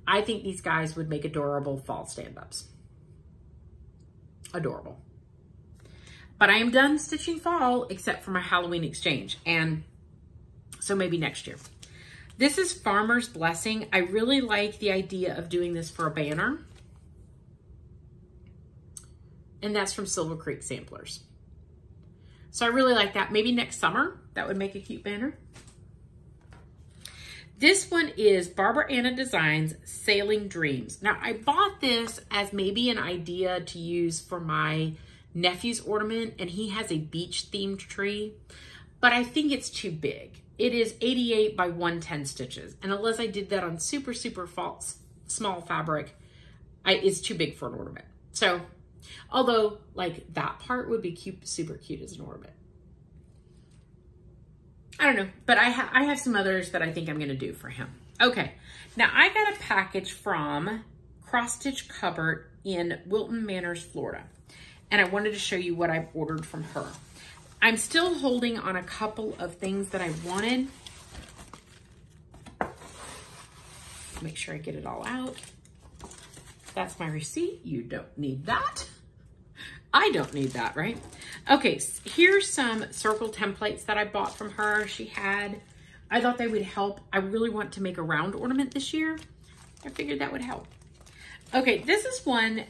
I think these guys would make adorable fall stand-ups. Adorable. But I am done stitching fall except for my Halloween exchange. And so maybe next year. This is Farmer's Blessing. I really like the idea of doing this for a banner. And that's from Silver Creek Samplers. So I really like that. Maybe next summer, that would make a cute banner. This one is Barbara Anna Designs Sailing Dreams. Now, I bought this as maybe an idea to use for my nephew's ornament, and he has a beach-themed tree, but I think it's too big. It is 88 by 110 stitches, and unless I did that on super, super small fabric, it's too big for an ornament. So, although, like, that part would be cute, super cute as an ornament. I don't know, but I have some others that I think I'm going to do for him. Okay, now I got a package from Cross Stitch Cupboard in Wilton Manors, Florida, and I wanted to show you what I've ordered from her. I'm still holding on a couple of things that I wanted. Make sure I get it all out. That's my receipt. You don't need that. I don't need that, right? Okay, here's some circle templates that I bought from her. I thought they would help. I really want to make a round ornament this year. I figured that would help. Okay, this is one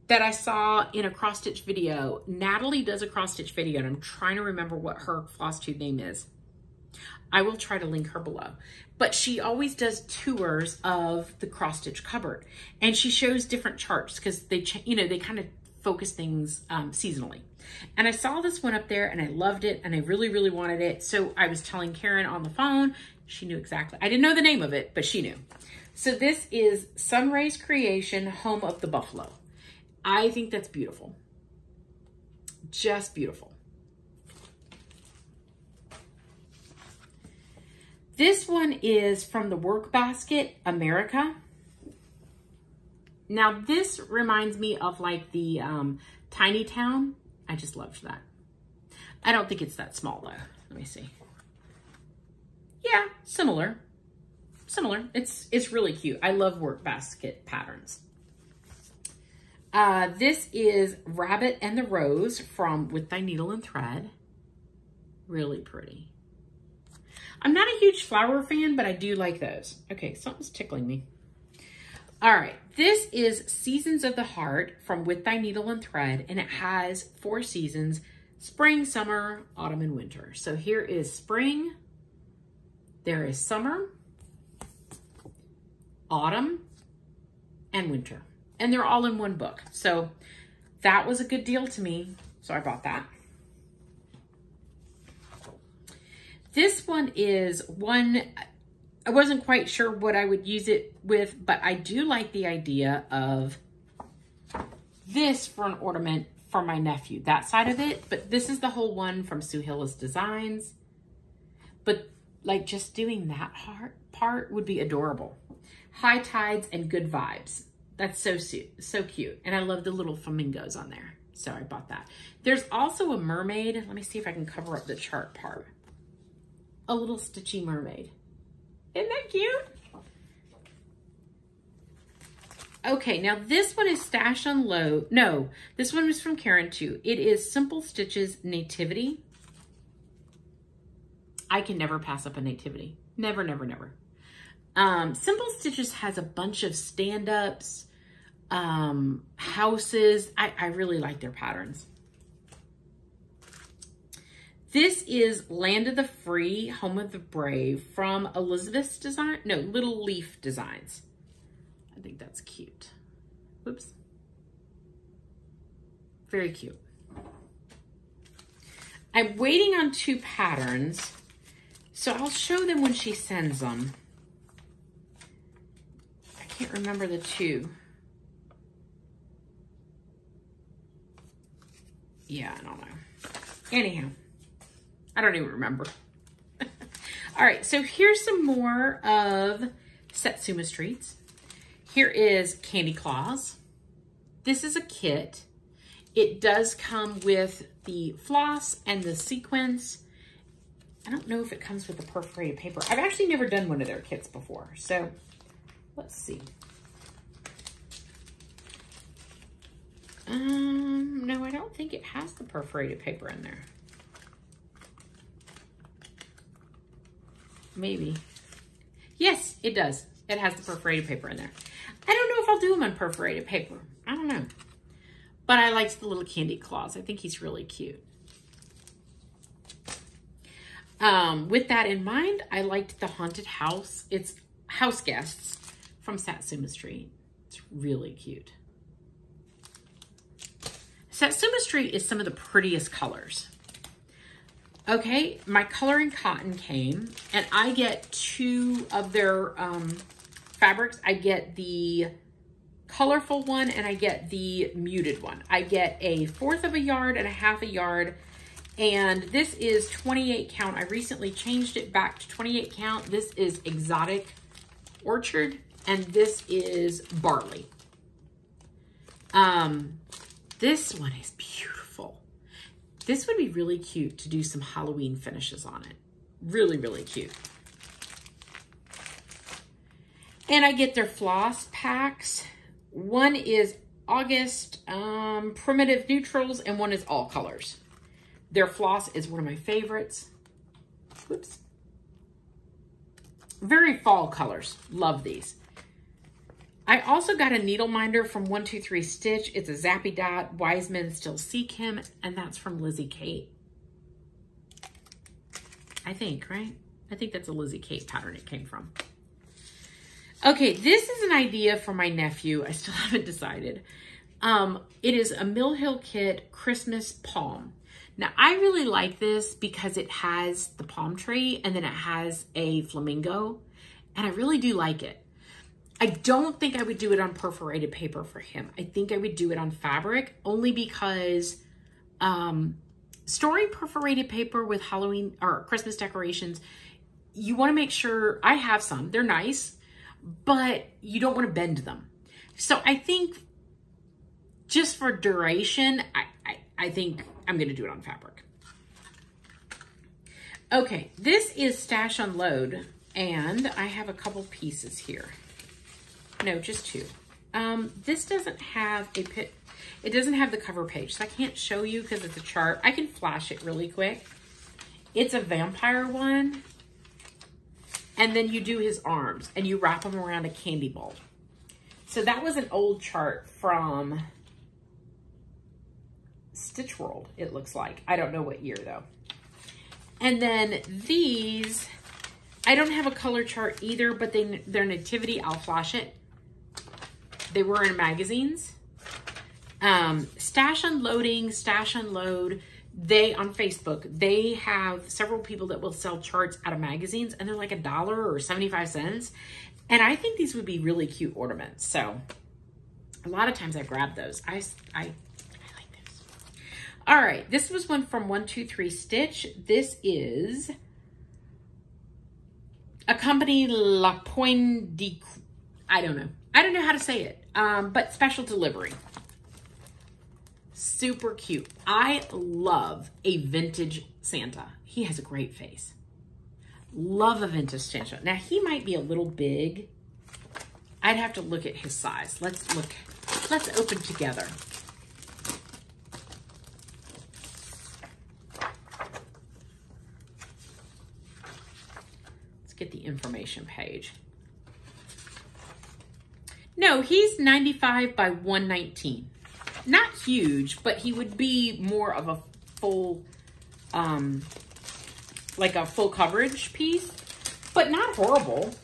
that I saw in a cross stitch video. Natalie does a cross stitch video, and I'm trying to remember what her Flosstube name is. I will try to link her below. But she always does tours of the cross stitch cupboard, and she shows different charts because they, they kind of focus things seasonally. And I saw this one up there, and I loved it, and I really, really wanted it. So I was telling Karen on the phone. She knew exactly. I didn't know the name of it, but she knew. So this is Sunray's Creation, Home of the Buffalo. I think that's beautiful. Just beautiful. This one is from the Work Basket, America. Now this reminds me of like the Tiny Town. I just loved that. I don't think it's that small though. Let me see. Yeah, similar. Similar. It's really cute. I love Work Basket patterns. This is Rabbit and the Rose from With Thy Needle and Thread. Really pretty. I'm not a huge flower fan, but I do like those. Okay, something's tickling me. All right, this is Seasons of the Heart from With Thy Needle and Thread, and it has 4 seasons: spring, summer, autumn, and winter. So here is spring, there is summer, autumn, and winter. And they're all in one book. So that was a good deal to me, so I bought that. This one is one, I wasn't quite sure what I would use it with, but I do like the idea of this for an ornament for my nephew, that side of it. But this is the whole one from Sue Hillis Designs. But like just doing that part would be adorable. High Tides and Good Vibes. That's so cute. And I love the little flamingos on there. So I bought that. There's also a mermaid. Let me see if I can cover up the chart part. A little stitchy mermaid. Isn't that cute? Okay, now this one is Stash Unload. No, this one was from Karen too. It is Simple Stitches Nativity. I can never pass up a Nativity. Never, never, never. Simple Stitches has a bunch of stand-ups, houses. I really like their patterns. This is Land of the Free, Home of the Brave from Elizabeth's Design. No, Little Leaf Designs. I think that's cute. Whoops. Very cute. I'm waiting on 2 patterns, so I'll show them when she sends them. I can't remember the 2. Yeah, I don't know. Anyhow, I don't even remember. All right, so here's some more of Satsuma Streets. Here is Candy Claws. This is a kit. It does come with the floss and the sequins. I don't know if it comes with the perforated paper. I've actually never done one of their kits before, so let's see. No, I don't think it has the perforated paper in there. Maybe. Yes, it does. It has the perforated paper in there. I don't know if I'll do them on perforated paper. I don't know. But I liked the little Candy Claws. I think he's really cute. With that in mind, I liked the Haunted House. It's House Guests from Satsuma Street. It's really cute. Satsuma Street is some of the prettiest colors. Okay, my Coloring Cotton came, and I get 2 of their fabrics. I get the colorful one, and I get the muted one. I get a 1/4 of a yard and a 1/2 a yard, and this is 28 count. I recently changed it back to 28 count. This is Exotic Orchard, and this is Barley. This one is beautiful. This would be really cute to do some Halloween finishes on it. Really, really cute. And I get their floss packs. One is August Primitive Neutrals, and one is All Colors. Their floss is one of my favorites. Whoops. Very fall colors. Love these. I also got a needle minder from 123 Stitch. It's a Zappy Dot, Wise Men Still Seek Him, and that's from Lizzie Kate. I think, right? I think that's a Lizzie Kate pattern it came from. Okay, this is an idea for my nephew. I still haven't decided. It is a Mill Hill Kit Christmas Palm. Now, I really like this because it has the palm tree and then it has a flamingo, and I really do like it. I don't think I would do it on perforated paper for him. I think I would do it on fabric, only because storing perforated paper with Halloween or Christmas decorations, you want to make sure, I have some, they're nice, but you don't want to bend them. So I think just for duration, I think I'm going to do it on fabric. Okay, this is Stash Unload, and I have a couple pieces here. No, just two. This doesn't have it doesn't have the cover page, so I can't show you because it's a chart. I can flash it really quick. It's a vampire one, and then you do his arms, and you wrap them around a candy bulb. So that was an old chart from Stitch World, it looks like. I don't know what year, though. And then these, I don't have a color chart either, but they're Nativity. I'll flash it. They were in magazines. Stash Unloading, Stash Unload, on Facebook, they have several people that will sell charts out of magazines, and they're like $1 or 75 cents. And I think these would be really cute ornaments. So a lot of times I grab those. I like this. All right, this was one from 123 Stitch. This is a company, La Pointe de, I don't know how to say it, but special delivery. Super cute. I love a vintage Santa. He has a great face. Love a vintage Santa. Now, he might be a little big. I'd have to look at his size. Let's look. Let's open together. Let's get the information page. No, he's 95 by 119. Not huge, but he would be more of a full, like a full coverage piece, but not horrible.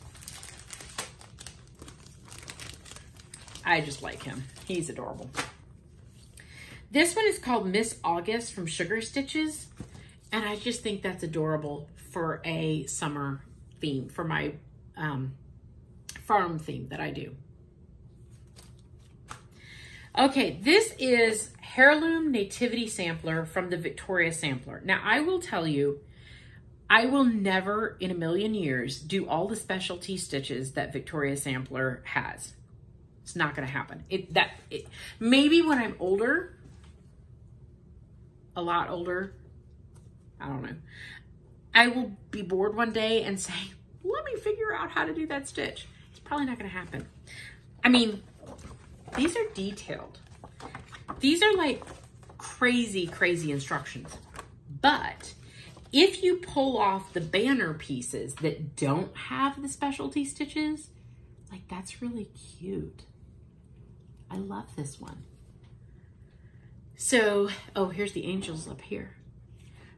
I just like him. He's adorable. This one is called Miss August from Sugar Stitches, and I just think that's adorable for a summer theme, for my farm theme that I do. Okay, this is Heirloom Nativity Sampler from the Victoria Sampler. Now, I will tell you, I will never in a million years do all the specialty stitches that Victoria Sampler has. It's not going to happen. Maybe when I'm older, a lot older, I don't know, I will be bored one day and say, let me figure out how to do that stitch. It's probably not going to happen. I mean, these are detailed. These are like crazy, crazy instructions. But if you pull off the banner pieces that don't have the specialty stitches, like that's really cute. I love this one. So, oh, here's the angels up here.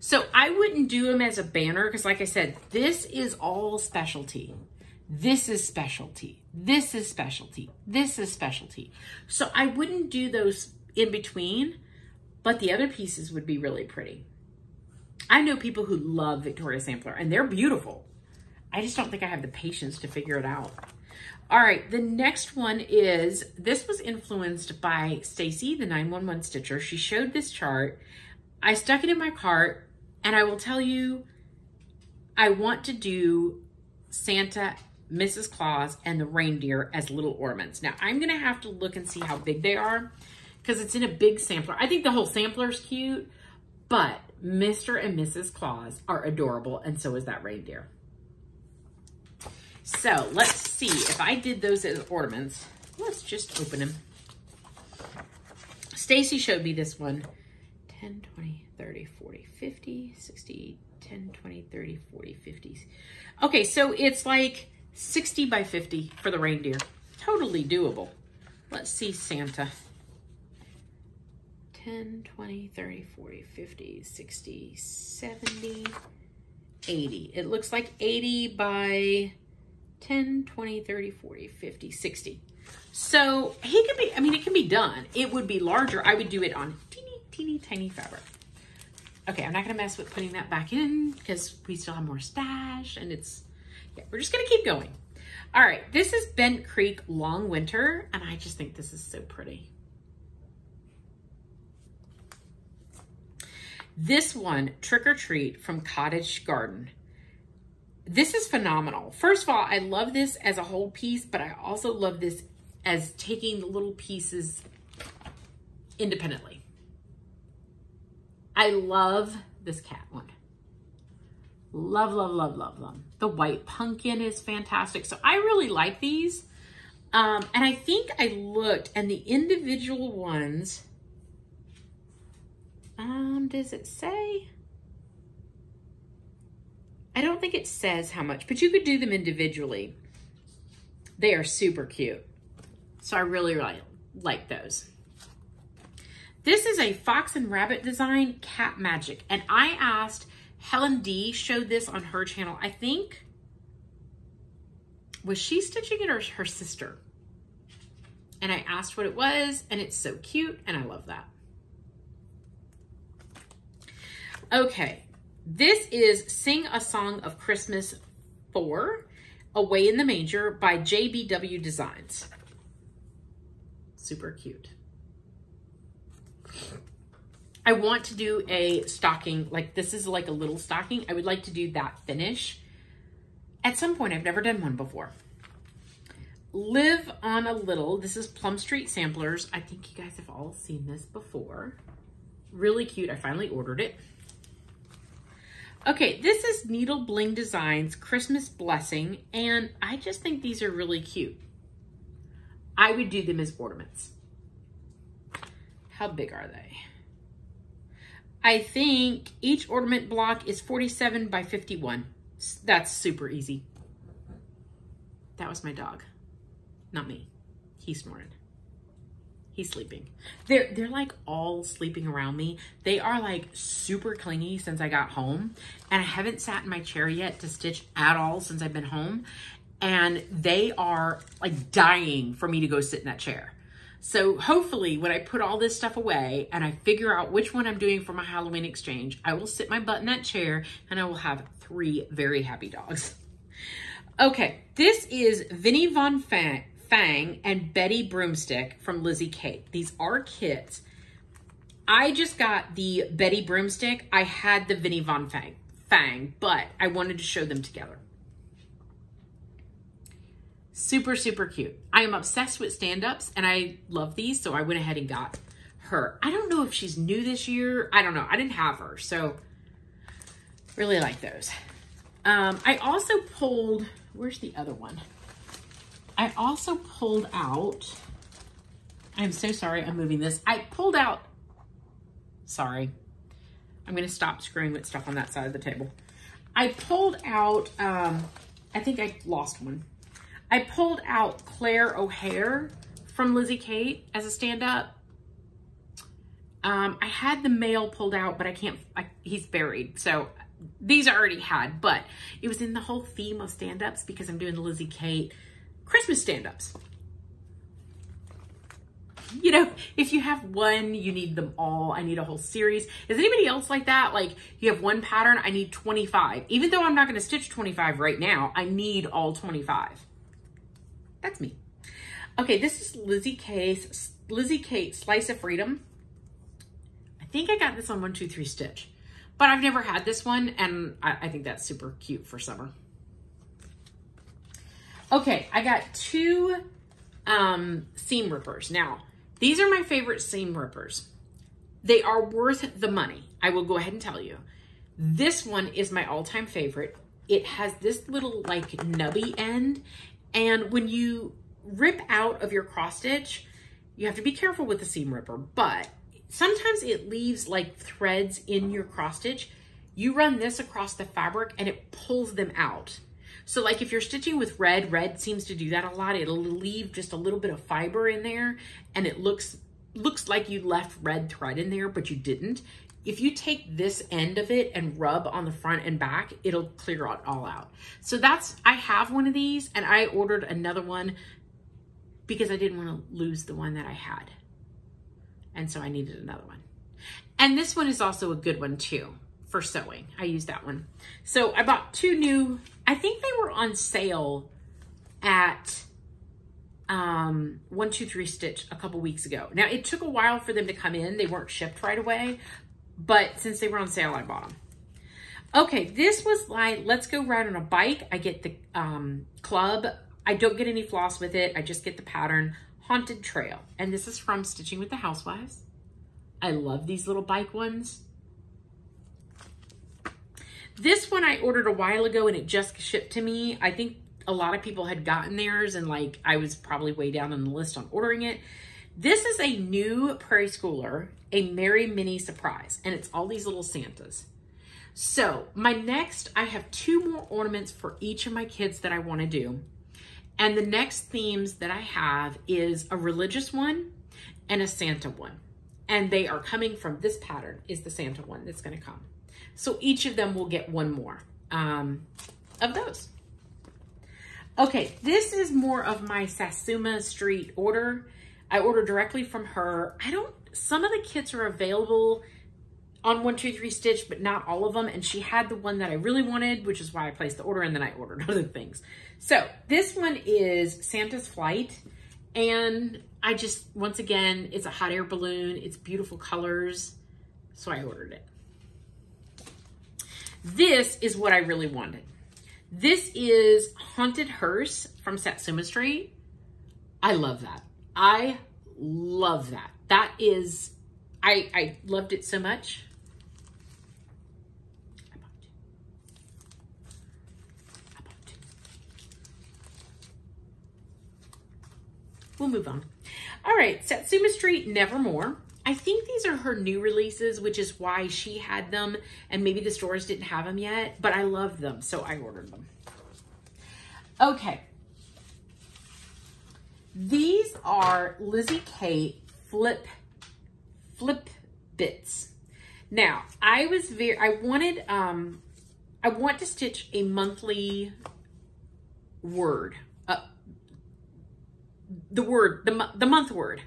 So I wouldn't do them as a banner because like I said, this is all specialty. This is specialty. This is specialty. This is specialty. So I wouldn't do those in between, but the other pieces would be really pretty. I know people who love Victoria Sampler and they're beautiful. I just don't think I have the patience to figure it out. All right, the next one is, this was influenced by Stacy, the 911 Stitcher. She showed this chart. I stuck it in my cart, and I will tell you, I want to do Santa, Mrs. Claus, and the reindeer as little ornaments. Now, I'm going to have to look and see how big they are because it's in a big sampler. I think the whole sampler is cute, but Mr. and Mrs. Claus are adorable, and so is that reindeer. So let's see if I did those as ornaments. Let's just open them. Stacy showed me this one. 10, 20, 30, 40, 50, 60, 10, 20, 30, 40, 50. Okay, so it's like 60 by 50 for the reindeer. totally doable. Let's see Santa. 10, 20, 30, 40, 50, 60, 70, 80. It looks like 80 by 10, 20, 30, 40, 50, 60. So he could be, I mean, it can be done. It would be larger. I would do it on teeny, teeny, tiny fabric. Okay, I'm not gonna mess with putting that back in because we still have more stash and yeah, we're just gonna keep going. All right, this is Bent Creek Long Winter, and I just think this is so pretty. This one, Trick or Treat from Cottage Garden. This is phenomenal. First of all, I love this as a whole piece, but I also love this as taking the little pieces independently. I love this cat one. Love, love, love, love them. The white pumpkin is fantastic. So I really like these. And I think I looked and the individual ones, does it say? I don't think it says how much, but you could do them individually. They are super cute. So I really, really like those. This is a Fox and Rabbit design, Cat Magic. And I asked, Helen D showed this on her channel. I think, was she stitching it or her sister? And I asked what it was, and it's so cute, and I love that. Okay, this is Sing a Song of Christmas 4, Away in the Manger by JBW Designs. Super cute. I want to do a stocking, like this is like a little stocking. I would like to do that finish. At some point, I've never done one before. Live on a Little. This is Plum Street Samplers. I think you guys have all seen this before. Really cute. I finally ordered it. Okay, this is Needle Bling Designs Christmas Blessing, and I just think these are really cute. I would do them as ornaments. How big are they? I think each ornament block is 47 by 51. That's super easy. That was my dog, not me. He's snoring. He's sleeping. They're like all sleeping around me. They are like super clingy since I got home, and I haven't sat in my chair yet to stitch at all since I've been home. And they are like dying for me to go sit in that chair. So hopefully when I put all this stuff away and I figure out which one I'm doing for my Halloween exchange, I will sit my butt in that chair and I will have 3 very happy dogs. Okay, this is Vinnie Von Fang and Betty Broomstick from Lizzie Kate. These are kits. I just got the Betty Broomstick. I had the Vinnie Von Fang, but I wanted to show them together. Super, super cute. I am obsessed with stand-ups and I love these, so I went ahead and got her. I don't know if she's new this year. I don't know. I didn't have her, so really like those. I also pulled, where's the other one? I also pulled out, I'm so sorry I'm moving this. I pulled out, sorry. I'm gonna stop screwing with stuff on that side of the table. I pulled out, I think I lost one. I pulled out Claire O'Hare from Lizzie Kate as a stand-up. I had the male pulled out, but I can't, he's buried. So these I already had, but it was in the whole theme of stand-ups because I'm doing the Lizzie Kate Christmas stand-ups. You know, if you have one, you need them all. I need a whole series. Is anybody else like that? Like you have one pattern, I need 25. Even though I'm not going to stitch 25 right now, I need all 25. That's me. Okay, this is Lizzie Kate Slice of Freedom. I think I got this on 1, 2, 3 stitch, but I've never had this one, and I think that's super cute for summer. Okay, I got 2 seam rippers. Now, these are my favorite seam rippers. They are worth the money. I will go ahead and tell you. This one is my all-time favorite. It has this little like nubby end. And when you rip out of your cross stitch, you have to be careful with the seam ripper, but sometimes it leaves like threads in your cross stitch. You run this across the fabric and it pulls them out. So like if you're stitching with red, red seems to do that a lot. It'll leave just a little bit of fiber in there and it looks like you left red thread in there, but you didn't. If you take this end of it and rub on the front and back, it'll clear it all out. So I have one of these and I ordered another one because I didn't want to lose the one that I had. And so I needed another one. And this one is also a good one too for sewing. I use that one. So I bought two new, I think they were on sale at 1-2-3 Stitch a couple weeks ago. Now it took a while for them to come in. They weren't shipped right away, but since they were on sale, I bought them. Okay, this was like, let's go ride on a bike. I get the club. I don't get any floss with it. I just get the pattern, Haunted Trail. And this is from Stitching with the Housewives. I love these little bike ones. This one I ordered a while ago and it just shipped to me. I think a lot of people had gotten theirs and like I was probably way down on the list on ordering it. This is a new Prairie Schooler, a Merry Mini Surprise, and it's all these little Santas. So I have 2 more ornaments for each of my kids that I want to do. And the next themes that I have is a religious one and a Santa one. And they are coming from this pattern is the Santa one that's going to come. So each of them will get 1 more of those. Okay, this is more of my Satsuma Street order. I ordered directly from her. Some of the kits are available on 1-2-3 Stitch, but not all of them. And she had the one that I really wanted, which is why I placed the order, and then I ordered other things. So this one is Santa's Flight. And once again, it's a hot air balloon. It's beautiful colors. So I ordered it. This is what I really wanted. This is Haunted Hearse from Satsuma Street. I love that. I love that. That is, I loved it so much. We'll move on. All right, Satsuma Street Nevermore. I think these are her new releases, which is why she had them and maybe the stores didn't have them yet, but I love them, so I ordered them. Okay. These are Lizzie Kate Flip Bits. Now, I want to stitch a monthly word. The month word.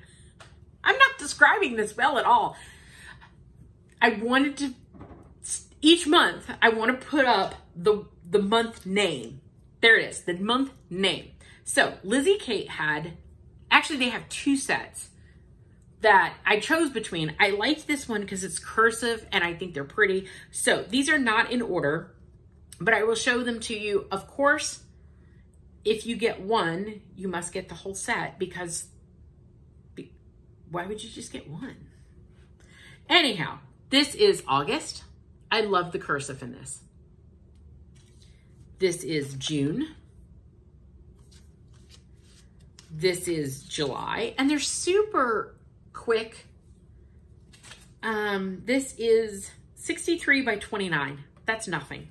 I'm not describing this well at all. I wanted to, each month, I want to put up the month name. There it is, the month name. So Lizzie Kate actually they have 2 sets that I chose between. I liked this one because it's cursive and I think they're pretty. So these are not in order, but I will show them to you. Of course, if you get one, you must get the whole set because why would you just get one? Anyhow, this is August. I love the cursive in this. This is June. This is July, and they're super quick. This is 63 by 29. That's nothing.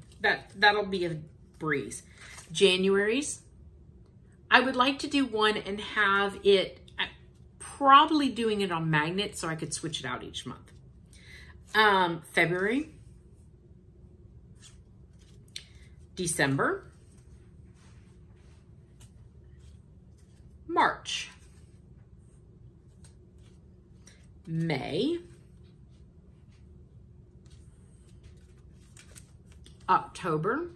That'll be a breeze. January's. I would like to do one and have it, probably doing it on magnets so I could switch it out each month. February. December. March. May. October.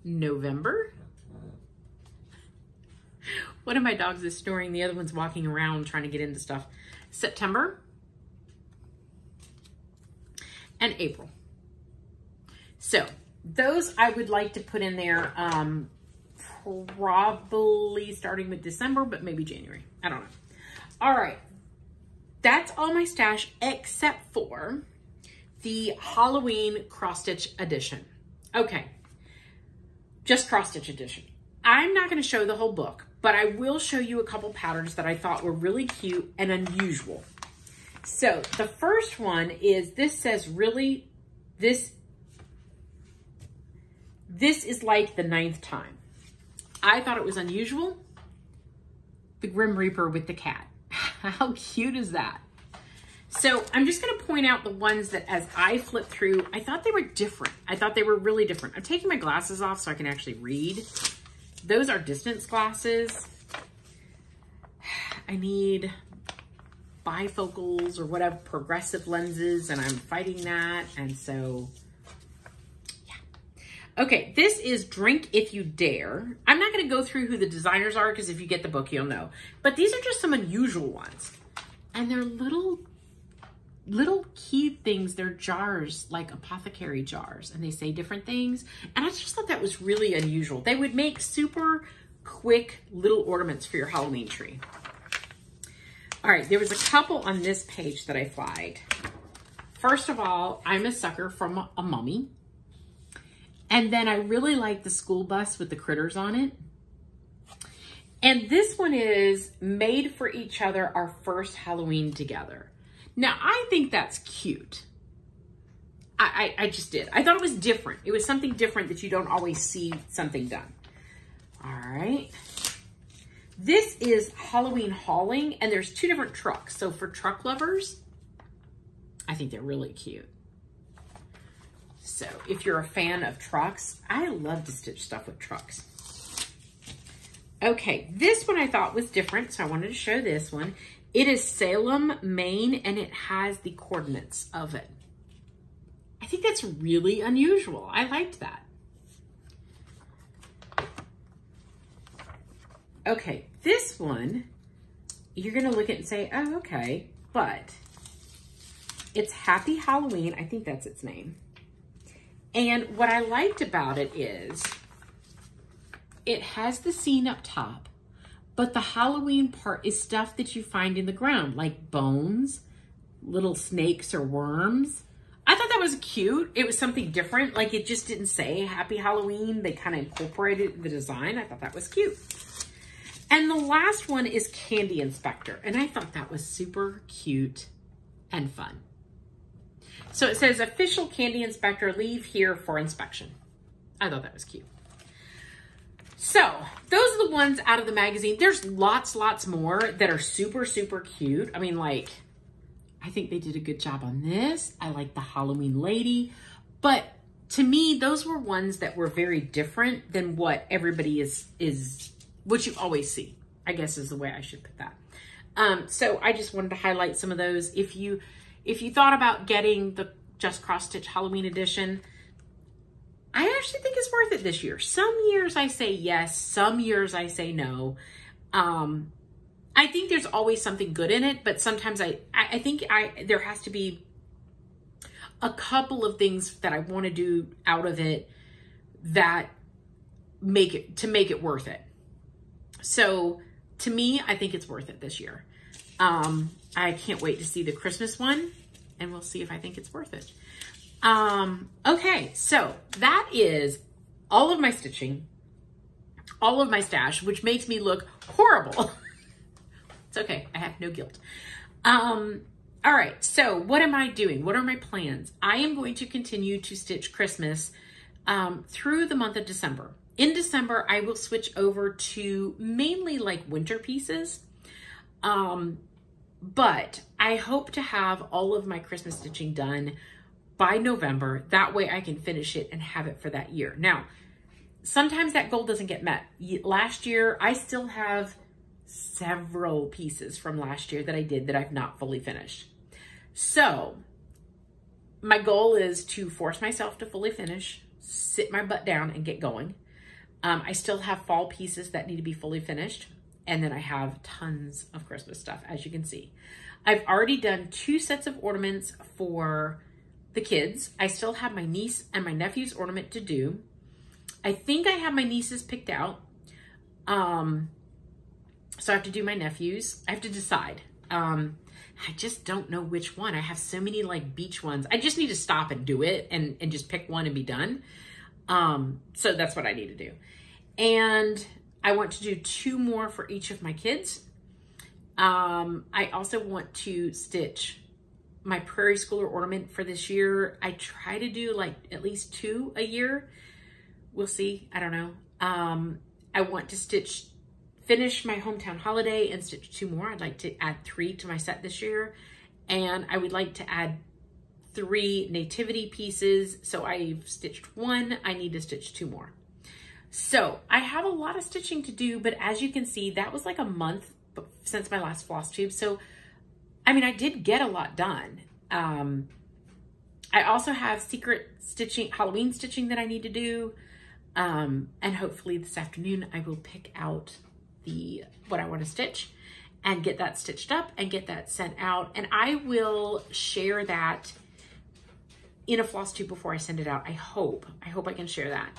November. One of my dogs is snoring. The other one's walking around trying to get into stuff. September. And April. So those I would like to put in there probably starting with December, but maybe January. I don't know. All right. That's all my stash except for the Halloween cross-stitch edition. Okay. Just cross-stitch edition. I'm not going to show the whole book, but I will show you a couple patterns that I thought were really cute and unusual. So the first one is, this says really, this This is like the 9th time. I thought it was unusual. The Grim Reaper with the cat. How cute is that? So I'm just going to point out the ones that as I flip through, I thought they were different. I thought they were really different. I'm taking my glasses off so I can actually read. Those are distance glasses. I need bifocals or whatever, progressive lenses, and I'm fighting that. And so, yeah. Okay, this is Drink If You Dare. I'm not going to go through who the designers are because if you get the book, you'll know. But these are just some unusual ones. And they're little cute things. They're jars, like apothecary jars, and they say different things. And I just thought that was really unusual. They would make super quick little ornaments for your Halloween tree. All right, there was a couple on this page that I flagged. First of all, I'm a sucker from a mummy. And then I really like the school bus with the critters on it. And this one is Made for Each Other, Our First Halloween Together. Now, I think that's cute. I just did. I thought it was different. It was something different that you don't always see something done. All right. This is Halloween Hauling, and there's 2 different trucks. So for truck lovers, I think they're really cute. So if you're a fan of trucks, I love to stitch stuff with trucks. Okay, this one I thought was different, so I wanted to show this one. It is Salem, Main, and it has the coordinates of it. I think that's really unusual. I liked that. Okay, this one, you're gonna look at it and say, oh, okay, but it's Happy Halloween. I think that's its name. And what I liked about it is it has the scene up top, but the Halloween part is stuff that you find in the ground, like bones, little snakes or worms. I thought that was cute. It was something different. Like it just didn't say Happy Halloween. They kind of incorporated the design. I thought that was cute. And the last one is Candy Inspector. And I thought that was super cute and fun. So it says, official Candy Inspector, leave here for inspection. I thought that was cute. So those are the ones out of the magazine. There's lots more that are super cute. I mean, like, I think they did a good job on this. I like the Halloween lady. But to me, those were ones that were very different than what everybody is what you always see, I guess is the way I should put that. So I just wanted to highlight some of those. If you thought about getting the Just Cross Stitch Halloween edition, I actually think it's worth it this year. Some years I say yes, some years I say no. I think there's always something good in it, but sometimes I think there has to be a couple of things that I want to do out of it that make it worth it. So to me, I think it's worth it this year. I can't wait to see the Christmas one, and we'll see if I think it's worth it. Okay, so that is all of my stitching, all of my stash, which makes me look horrible. It's okay, I have no guilt. All right, so what am I doing? What are my plans? I am going to continue to stitch Christmas through the month of December. In December, I will switch over to mainly like winter pieces. But I hope to have all of my Christmas stitching done by November. That way I can finish it and have it for that year. Now, sometimes that goal doesn't get met. Last year, I still have several pieces from last year that I did that I've not fully finished. So my goal is to force myself to fully finish, sit my butt down and get going. I still have fall pieces that need to be fully finished. And then I have tons of Christmas stuff, as you can see. I've already done 2 sets of ornaments for the kids. I still have my niece and my nephew's ornament to do. I think I have my nieces picked out. So I have to do my nephew's. I have to decide. I just don't know which one. I have so many like beach ones. I just need to stop and do it and just pick one and be done. So that's what I need to do. And I want to do 2 more for each of my kids. I also want to stitch my Prairie Schooler ornament for this year. I try to do like at least 2 a year, we'll see. I don't know. I want to finish my hometown holiday and stitch 2 more. I'd like to add 3 to my set this year. And I would like to add 3 nativity pieces. So I've stitched 1. I need to stitch 2 more. So I have a lot of stitching to do, but as you can see, that was like a month since my last Flosstube. So, I mean, I did get a lot done. I also have secret stitching, Halloween stitching that I need to do. And hopefully this afternoon I will pick out what I want to stitch and get that stitched up and get that sent out. And I will share that in a Flosstube before I send it out. I hope I can share that.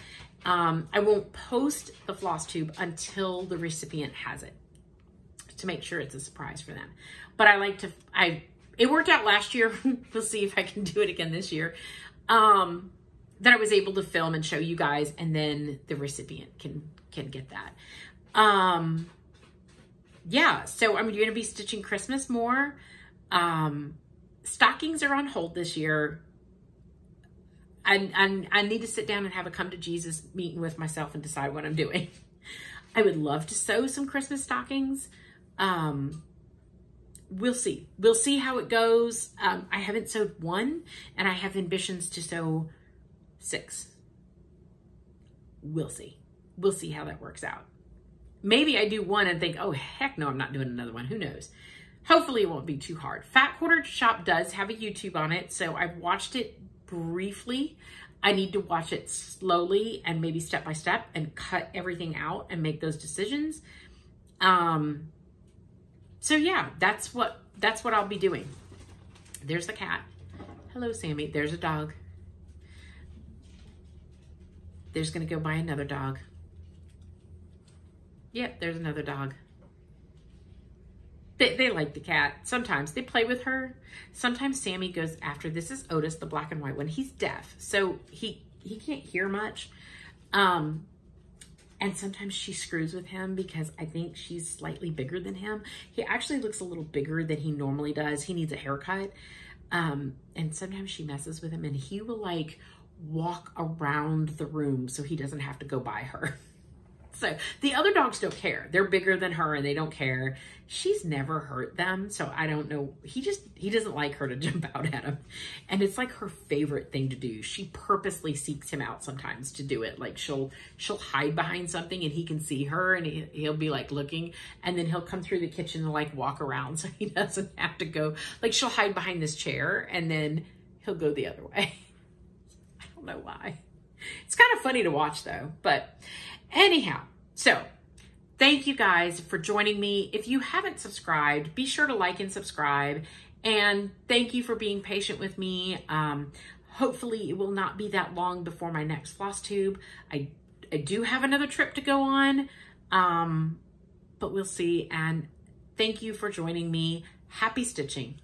I won't post the Flosstube until the recipient has it to make sure it's a surprise for them. But I like to, it worked out last year. We'll see if I can do it again this year. That I was able to film and show you guys, and then the recipient can get that. Yeah, so I'm going to be stitching Christmas more. Stockings are on hold this year. I need to sit down and have a come to Jesus meeting with myself and decide what I'm doing. I would love to sew some Christmas stockings. We'll see. We'll see how it goes. I haven't sewed 1, and I have ambitions to sew 6. We'll see. We'll see how that works out. Maybe I do 1 and think, oh, heck no, I'm not doing another one. Who knows? Hopefully it won't be too hard. Fat Quarter Shop does have a YouTube on it, so I've watched it briefly. I need to watch it slowly and maybe step by step and cut everything out and make those decisions. So yeah, that's what I'll be doing. There's the cat. Hello, Sammy. There's a dog. There's gonna go by another dog. Yep, there's another dog. They like the cat. Sometimes they play with her. Sometimes Sammy goes after, this is Otis, the black and white one. He's deaf, so he can't hear much. And sometimes she screws with him because I think she's slightly bigger than him. He actually looks a little bigger than he normally does. He needs a haircut. And sometimes she messes with him, and he will like walk around the room so he doesn't have to go by her. So the other dogs don't care. They're bigger than her and they don't care. She's never hurt them. So I don't know. He doesn't like her to jump out at him. And it's like her favorite thing to do. She purposely seeks him out sometimes to do it. Like she'll hide behind something and he can see her, and he'll be like looking, and then he'll come through the kitchen and like walk around so he doesn't have to go. Like she'll hide behind this chair and then he'll go the other way. I don't know why. It's kind of funny to watch though, but anyhow, so thank you guys for joining me. If you haven't subscribed, be sure to like and subscribe. And thank you for being patient with me. Hopefully it will not be that long before my next Flosstube. I do have another trip to go on, but we'll see. And thank you for joining me. Happy stitching.